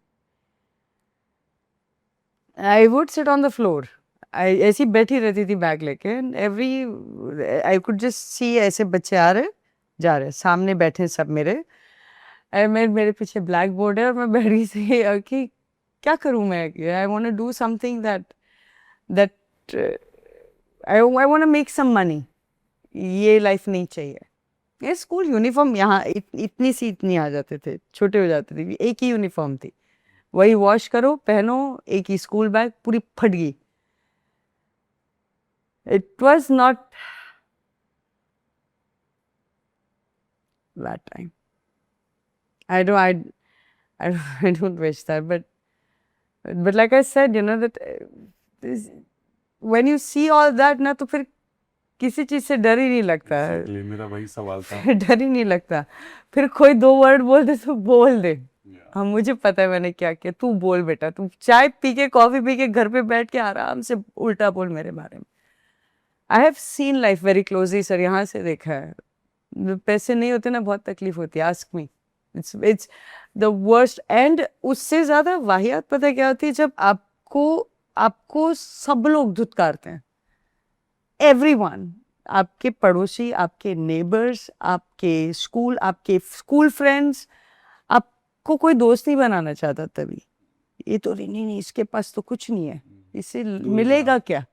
I would sit on the floor. I ऐसी बैठी रहती थी बैग लेके, and I could just see ऐसे बच्चे आ रहे जा रहे, सामने बैठे सब मेरे, मेरे पीछे ब्लैक बोर्ड है और मैं बैठ गई थी कि क्या करूं मैं, I want to do something that I want to make some money. ये लाइफ नहीं चाहिए। ये स्कूल यूनिफॉर्म यहाँ इतनी आ जाते थे, छोटे हो जाते थे, एक ही यूनिफॉर्म थी, वही वॉश करो पहनो, एक ही स्कूल बैग पूरी फट गई। It was not that time. I don't wish that, but like I said, you know that when you see all that ना, तो फिर किसी चीज से डर ही नहीं लगता है। Exactly, मेरा वही सवाल था। डर ही नहीं लगता। फिर कोई दो वर्ड बोल दे तो बोल दे। हाँ मुझे पता है मैंने क्या किया, तू बोल बेटा, तू चाय पी के कॉफी पी के घर पे बैठ के आराम से उल्टा बोल मेरे बारे में। I have seen life very closely sir, यहाँ से देखा है। पैसे नहीं होते ना बहुत तकलीफ होती है, ask me, it's the worst. And उससे ज्यादा वाहियात पता है क्या होती है, जब आपको सब लोग धुतकारते हैं, एवरीवन, आपके पड़ोसी, आपके नेबर्स, आपके स्कूल फ्रेंड्स, आपको कोई दोस्त नहीं बनाना चाहता तभी। ये तो नहीं इसके पास तो कुछ नहीं है, इससे मिलेगा क्या।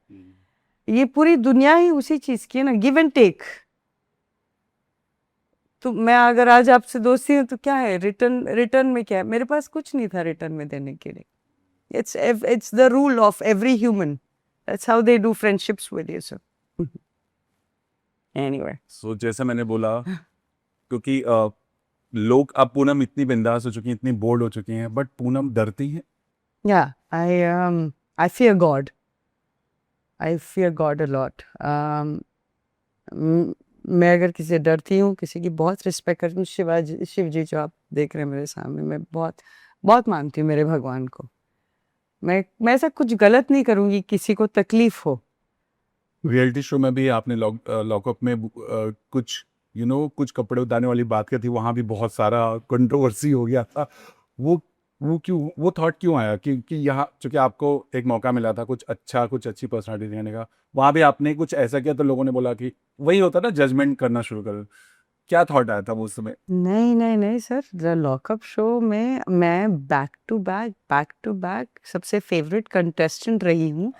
ये पूरी दुनिया ही उसी चीज की है ना, गिव एंड टेक। तो मैं अगर आज आपसे दोस्ती हूँ तो क्या है, रिटर्न में क्या है, मेरे पास कुछ नहीं था रिटर्न में देने के लिए। It's the rule of every human, that's how they do friendships with you sir. Anyway, so जैसे मैंने बोला, क्योंकि लोग, अब पूनम इतनी बिंदास हो चुकी हैं, इतनी बोल्ड हो चुकी हैं, बट पूनम डरती है। या I fear God, I fear God a lot. मैं अगर किसी से डरती हूँ, किसी की बहुत रिस्पेक्ट करती हूँ, शिव जी जो आप देख रहे हैं मेरे सामने, मैं बहुत बहुत मानती हूँ मेरे भगवान को। मैं ऐसा कुछ गलत नहीं करूँगी किसी को तकलीफ हो। रियलिटी शो में भी आपने लॉकअप में कुछ कुछ कपड़े उतारने वाली बात की थी, वहां भी बहुत सारा कंट्रोवर्सी हो गया था। वो थॉट क्यों आया कि यहाँ चूंकि आपको एक मौका मिला था कुछ अच्छी पर्सनालिटी दिखाने का, वहां भी आपने कुछ ऐसा किया तो लोगों ने बोला कि वही होता ना, जजमेंट करना शुरू कर। क्या थॉट आया था वो उस समय? नहीं सर, द लॉकअप शो में मैं बैक टू बैक सबसे फेवरेट कंटेस्टेंट रही हूँ।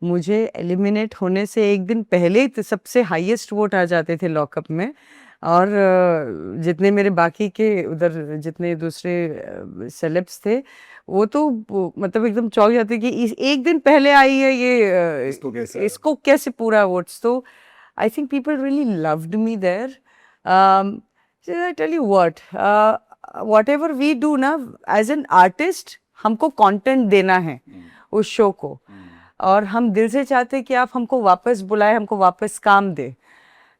मुझे एलिमिनेट होने से एक दिन पहले ही सबसे हाईएस्ट वोट आ जाते थे लॉकअप में, और जितने मेरे बाकी के उधर जितने दूसरे सेलेब्स थे वो तो मतलब एकदम चौंक जाते कि एक दिन पहले आई है ये, इसको कैसे पूरा वोट्स। तो I think people really loved me there. I tell you whatever we do ना एज एन आर्टिस्ट, हमको कंटेंट देना है उस शो को, और हम दिल से चाहते कि आप हमको वापस बुलाए, हमको वापस काम दे।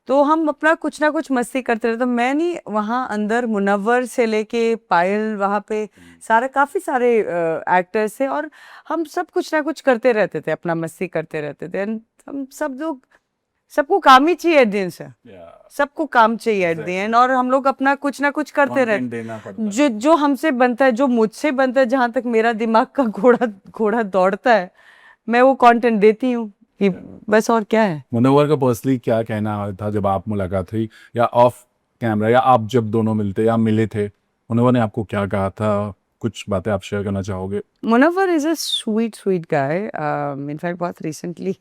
तो हम अपना कुछ ना कुछ मस्ती करते रहते। तो मैं नहीं, वहाँ अंदर मुनव्वर से लेके पायल, वहाँ पे काफ़ी सारे एक्टर्स थे, और हम सब कुछ ना कुछ करते रहते थे, अपना मस्ती करते रहते थे। हम सब लोग, सबको काम ही चाहिए एट द एंड सर, सबको काम चाहिए एट द एंड, और हम लोग अपना कुछ ना कुछ करते रहते। जो हमसे बनता है, जो मुझसे बनता है, जहाँ तक मेरा दिमाग का घोड़ा दौड़ता है, मैं वो कंटेंट देती हूँ कि बस, और क्या है। मुनव्वर का पर्सनली क्या कहना था जब आप मुलाकात हुई, या ऑफ कैमरा, या आप जब दोनों मिले थे, मुनव्वर ने आपको क्या कहा था? कुछ बातें आप शेयर करना चाहोगे? Munawar is a sweet guy. In fact बहुत रिसेंटली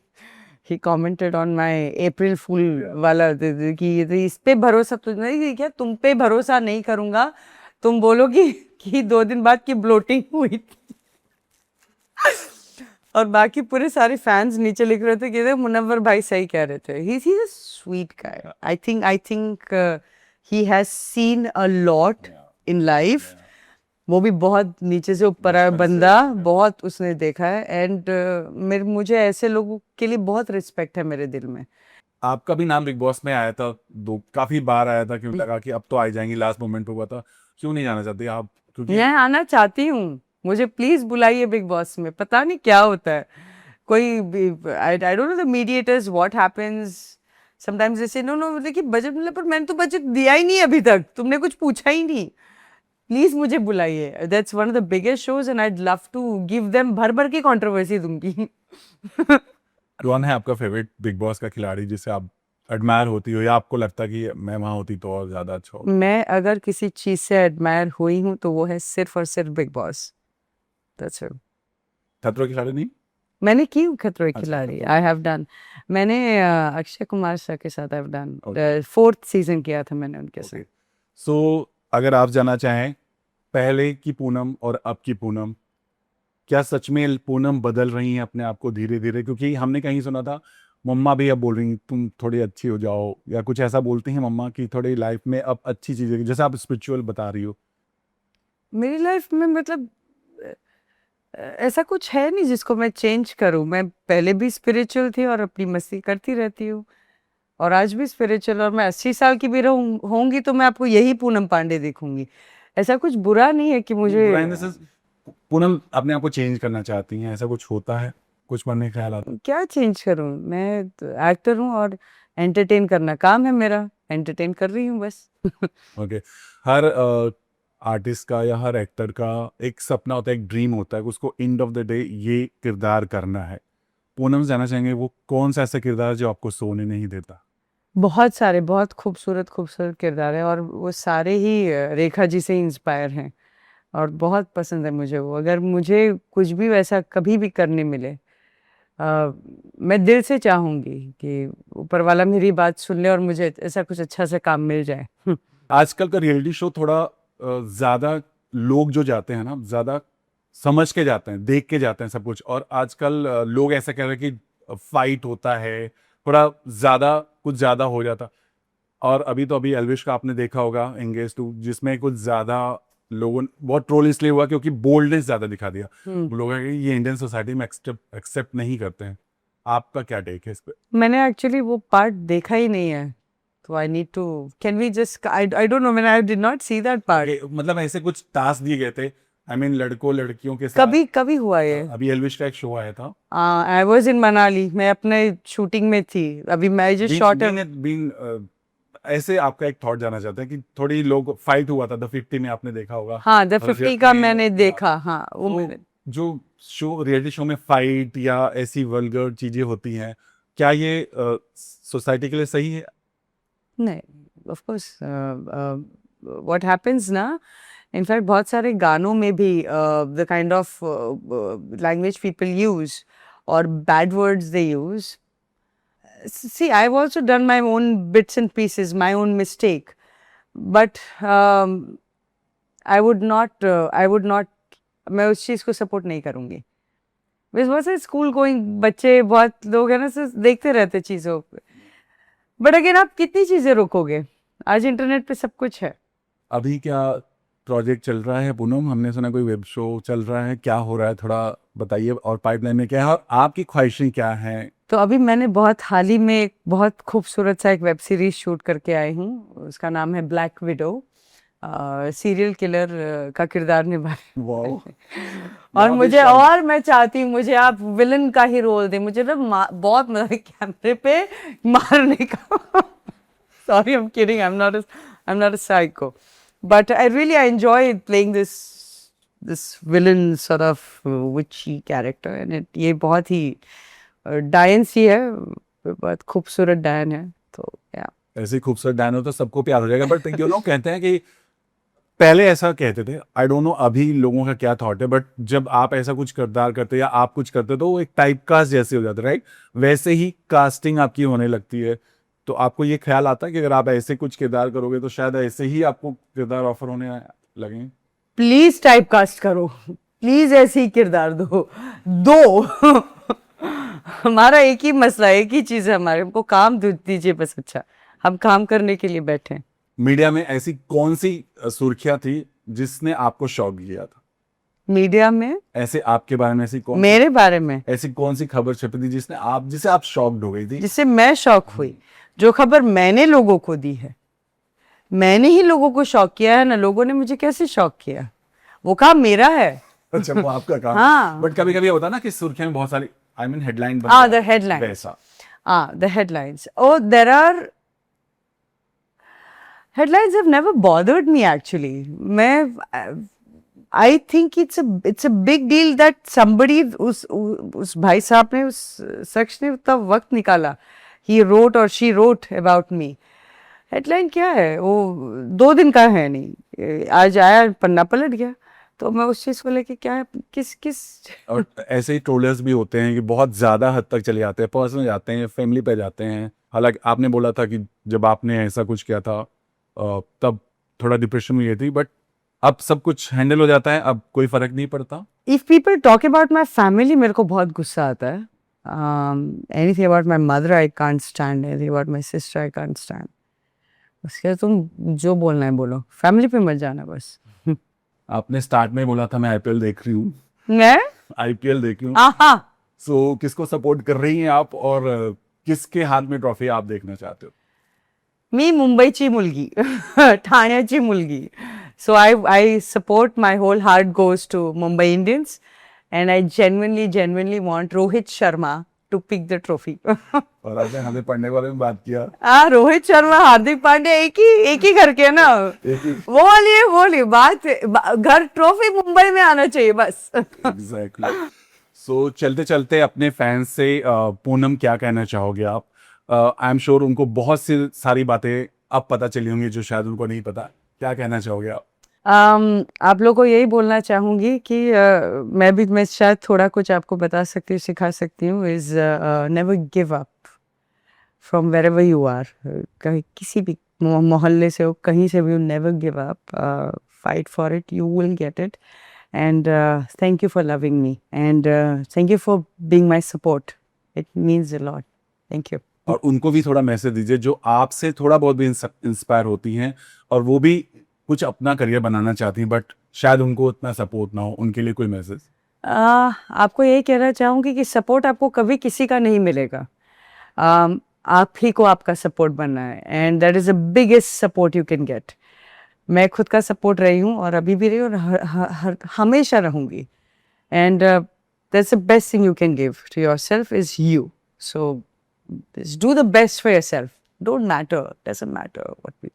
ही commented on my April fool वाला कि इस पे भरोसा तो नहीं, क्या तुम पे भरोसा नहीं करूंगा, तुम बोलोगी कि 2 दिन बाद की ब्लोटिंग हुई थी। और बाकी पूरे सारे फैंस नीचे लिख रहे थे कि मुनव्वर भाई सही कह रहे थे. He's a sweet guy. I think he has seen a lot in life. वो भी बहुत नीचे से ऊपर आया बंदा, बहुत उसने देखा है. एंड मुझे ऐसे लोगों के लिए बहुत रिस्पेक्ट है मेरे दिल में. आपका भी नाम बिग बॉस में आया था, काफी बार आया था, क्योंकि लगा कि अब तो आ जाएंगी, लास्ट मोमेंट पे हुआ था. क्यों नहीं जाना चाहती आप? क्योंकि मैं आना चाहती हूँ, मुझे प्लीज बुलाइए बिग बॉस में. पता नहीं क्या होता है, कोई आई don't know the mediators what happens sometimes. जैसे नो देखिए बजट मिला, पर मैंने तो बजट दिया ही नहीं अभी तक, तुमने कुछ पूछा ही नहीं. प्लीज मुझे बुलाइए. That's one of the biggest shows and I'd love to give them भर भर की कंट्रोवर्सी दूंगी. कौन है आपका फेवरेट बिग बॉस का खिलाड़ी जिसे आप एडमायर होती हो, या आपको लगता है कि मैं वहां होती तो और ज्यादा अच्छा हो? मैं अगर किसी चीज से एडमायर हुई हूँ तो वो है सिर्फ और सिर्फ बिग बॉस. That's it. खतरों के खिलाड़ी नहीं? मैंने की हूँ खतरों के अच्छा, खिलाड़ी. खतरों आई हैव डन. मैंने अक्षय कुमार सर के साथ I have done. Okay. 4th season किया था मैंने उनके साथ. सो अगर आप जाना चाहें पहले की पूनम और अब की पूनम, क्या सच में पूनम बदल रही हैं अपने आप को धीरे धीरे? क्योंकि हमने कहीं सुना था मम्मा भी अब बोल रही हैं तुम थोड़ी अच्छी हो जाओ, या कुछ ऐसा बोलती हैं मम्मा की थोड़ी लाइफ में अब अच्छी चीजें, जैसे आप स्पिरिचुअल बता रही हो. मेरी लाइफ में मतलब ऐसा कुछ है नहीं जिसको मैं चेंज करूं. मैं पहले भी स्पिरिचुअल थी और अपनी मस्ती करती रहती हूँ, और आज भी स्पिरिचुअल. और मैं 80 साल की भी होंगी तो मैं आपको यही पूनम पांडे दिखूंगी. ऐसा कुछ बुरा नहीं है कि मुझे. बुरा in the sense, पूनम अपने आप को चेंज करना चाहती हैं, ऐसा कुछ होता है? कुछ मन में ख्याल आता क्या चेंज करूं? मैं एक्टर हूँ और एंटरटेन करना काम है मेरा. एंटरटेन कर रही हूँ बस. है? ओके. हर आर्टिस्ट का या हर एक्टर का एक सपना होता है, एक ड्रीम होता है कि उसको एंड ऑफ द डे ये किरदार करना है. पूनम से जानना चाहेंगे वो कौन सा ऐसा किरदार है जो आपको सोने नहीं देता? बहुत सारे बहुत खूबसूरत खूबसूरत किरदार है, और वो सारे ही रेखा जी से इंस्पायर हैं, और बहुत पसंद है मुझे वो. अगर मुझे कुछ भी वैसा कभी भी करने मिले, मैं दिल से चाहूंगी कि ऊपर वाला मेरी बात सुन ले और मुझे ऐसा कुछ अच्छा सा काम मिल जाए. आजकल का रियलिटी शो थोड़ा ज्यादा, लोग जो जाते हैं ना ज्यादा समझ के जाते हैं, देख के जाते हैं सब कुछ. और आजकल लोग ऐसा कह रहे हैं कि फाइट होता है, थोड़ा ज्यादा कुछ ज्यादा हो जाता. और अभी एल्विश का आपने देखा होगा एंगेज टू, जिसमें कुछ ज्यादा लोगों बहुत ट्रोल इसलिए हुआ क्योंकि बोल्डनेस ज्यादा दिखा दिया. लोग हैं कि ये इंडियन सोसाइटी में एक्सेप्ट नहीं करते हैं. आपका क्या टेक है इस पे? मैंने एक्चुअली वो पार्ट देखा ही नहीं है, तो I need to. Can we just I don't know, man I did not see that part. मतलब ऐसे कुछ टास्क दिए गए थे, आई मीन लड़कों लड़कियों के साथ. कभी कभी हुआ ये. अभी एल्विश का एक शो आया था. आई वाज इन मनाली, मैं अपने शूटिंग में थी अभी. मैं जस्ट शॉट ऐसे आपका एक थॉट जाना चाहते हैं कि थोड़ी लोग फाइट हुआ था द 50 में, आपने देखा होगा. हाँ, द 50 का मैंने देखा. हाँ, वो तो मैंने. जो शो रियलिटी शो में फाइट या ऐसी वल्गर चीजें होती हैं, क्या ये सोसाइटी के लिए सही है? नहीं, ऑफ कोर्स व्हाट हैपेंस ना, इनफैक्ट बहुत सारे गानों में भी the kind of language people use और bad words they use. See, I've also done my own bits and pieces, my own mistake, but I would not, मैं उस चीज़ को सपोर्ट नहीं करूँगी. बस बहुत से स्कूल गोइंग बच्चे, बहुत लोग हैं ना, सिर्फ देखते रहते चीज़ों पे. बट अगेन आप कितनी चीज़ें रोकोगे? आज इंटरनेट पे सब कुछ है. अभी क्या प्रोजेक्ट चल रहा है पूनम? हमने सुना कोई वेब शो चल रहा है, क्या हो रहा है थोड़ा बताइए. और पाइपलाइन में क्या है, और आपकी ख्वाहिशें क्या हैं? तो अभी मैंने बहुत हाल ही में एक बहुत खूबसूरत सा एक वेब सीरीज शूट करके आई हूँ. उसका नाम है ब्लैक विडो. सीरियल किलर का किरदार निभाया. वाओ. और मुझे, और मैं चाहती हूँ मुझे आप विलन का ही रोल दें. मुझे ना बहुत मजा है कैमरे पे मारने का. Sorry, I am kidding. I am not a psycho, but I really enjoy playing this villain sort of witchy character. And ये बहुत ही डायन सी है, बहुत खूबसूरत डायन है. तो या ऐसे खूबसूरत डायन हो तो सबको प्यार हो जाएगा. बट यू नो कहते हैं कि पहले ऐसा कहते थे, आई डोंट नो अभी लोगों का क्या थॉट है, बट जब आप ऐसा कुछ किरदार करते या आप कुछ करते तो वो एक टाइप कास्ट जैसे हो जाता है, राइट? वैसे ही कास्टिंग आपकी होने लगती है. तो आपको ये ख्याल आता है कि अगर आप ऐसे कुछ किरदार करोगे तो शायद ऐसे ही आपको किरदार ऑफर होने लगेंगे? प्लीज टाइप कास्ट करो, प्लीज ऐसे ही किरदार दो हमारा एक ही मसला, एक ही चीज है हमारे, हमको काम दीजिए बस। अच्छा, हम काम करने के लिए बैठे हैं। मीडिया में ऐसी कौन सी सुर्खियां थी जिसने आपको शॉक किया था? मीडिया में ऐसे आपके बारे में ऐसी कौन मेरे बारे में ऐसी कौन सी खबर छपी थी जिसे आप शॉक्ड हो गई थी? जिससे मैं शॉक हुई? जो खबर मैंने लोगों को दी है, मैंने ही लोगों को शॉक किया है ना। लोगों ने मुझे कैसे शॉक किया? वो काम मेरा है। अच्छा, वो आपका काम। हाँ। बट कभी कभी होता ना कि सुर्खियों में बहुत सारी हेडलाइन द हेडलाइन, वैसा। the headlines. Oh, there are headlines have never bothered me actually. I think it's a big deal that somebody उस भाई साहब ने, उस शख्स ने उतना वक्त निकाला, he wrote or she wrote about me. Headline क्या है? वो 2 दिन का है नहीं, आज आया पन्ना पलट गया। तो मैं उस चीज को लेके क्या है, किस और ऐसे ही ट्रोलर्स भी होते हैं कि बहुत ज्यादा हद तक चले जाते हैं, पर्सनल जाते हैं, फैमिली पे जाते हैं। हालांकि आपने बोला था कि जब आपने ऐसा कुछ किया था तब थोड़ा डिप्रेशन में ये थी, बट अब सब कुछ हैंडल हो जाता है, अब कोई फर्क नहीं पड़ता। If people talk about my family, मेरे को बहुत गुस्सा आता है। Anything about my mother I can't stand, anything about my sister I can't stand. उसके तुम जो बोलना है बोलो, फैमिली पे मत जाना बस। आपने स्टार्ट में बोला था मैं आईपीएल देख रही हूँ। मैं आईपीएल देख रही हूँ। हाँ। सो किसको सपोर्ट कर रही हैं आप, और किसके हाथ में ट्रॉफी आप देखना चाहते हो? मी मुंबईची मुलगी ठाण्याची मुलगी, सो I support, my whole heart goes to Mumbai Indians and I genuinely want Rohit Sharma to pick the trophy. और आपने हार्दिक पांड्या के बारे में बात किया। रोहित शर्मा, हार्दिक पांड्या एक ही घर के है ना। बोलिए बात, घर ट्रॉफी मुंबई में आना चाहिए बस। एग्जैक्टली। सो चलते चलते अपने फैंस से पूनम क्या कहना चाहोगे आप? आई एम श्योर उनको बहुत सी सारी बातें अब पता चली होंगी जो शायद उनको नहीं पता। क्या कहना चाहोगे आप? आप लोगों को यही बोलना चाहूँगी कि मैं शायद थोड़ा कुछ आपको बता सकती हूँ, सिखा सकती हूँ। Is never give up from wherever you are. किसी भी मोहल्ले से हो, कहीं से भी, never give up, fight for it, you will get it. And thank you for loving me and thank you for being my support, it means a lot. Thank you. और उनको भी थोड़ा मैसेज दीजिए जो आपसे थोड़ा बहुत भी इंस्पायर होती हैं और वो भी कुछ अपना करियर बनाना चाहती हैं, बट शायद उनको उतना सपोर्ट ना हो, उनके लिए कोई मैसेज? आपको यही कहना चाहूँगी कि सपोर्ट आपको कभी किसी का नहीं मिलेगा। आप ही को आपका सपोर्ट बनना है, and that is the biggest support you can get. मैं खुद का सपोर्ट रही हूँ और अभी भी रही हूँ और हमेशा रहूँगी। And that's the best thing you can give to yourself is you. So do the best for yourself. Don't matter. Doesn't matter what we.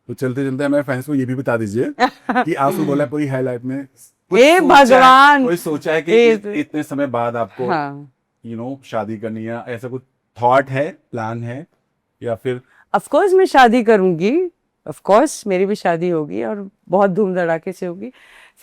तो चलते चलते हमारे फैंस को ये भी बता दीजिए कि आंसू बोला पूरी है लाइफ में। ए भगवान, कोई सोचा है कि इतने समय बाद आपको शादी करनी है, ऐसा कुछ थॉट है, प्लान है, या फिर? ऑफ कोर्स मैं शादी करूंगी, ऑफ कोर्स मेरी भी शादी होगी और बहुत धूम धड़ाके से होगी।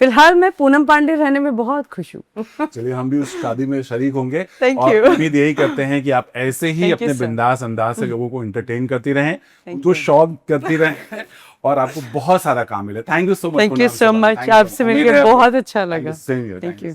फिलहाल मैं पूनम पांडे रहने में बहुत खुश हूँ। चलिए, हम भी उस शादी में शरीक होंगे। Thank और you. उम्मीद यही करते हैं कि आप ऐसे ही अपने बिंदास अंदाज से लोगों को एंटरटेन करती रहें, उनको शॉक करती रहें और आपको बहुत सारा काम मिले। Thank you so much. Thank you so much, आपसे मिलकर बहुत अच्छा लगा। Thank you.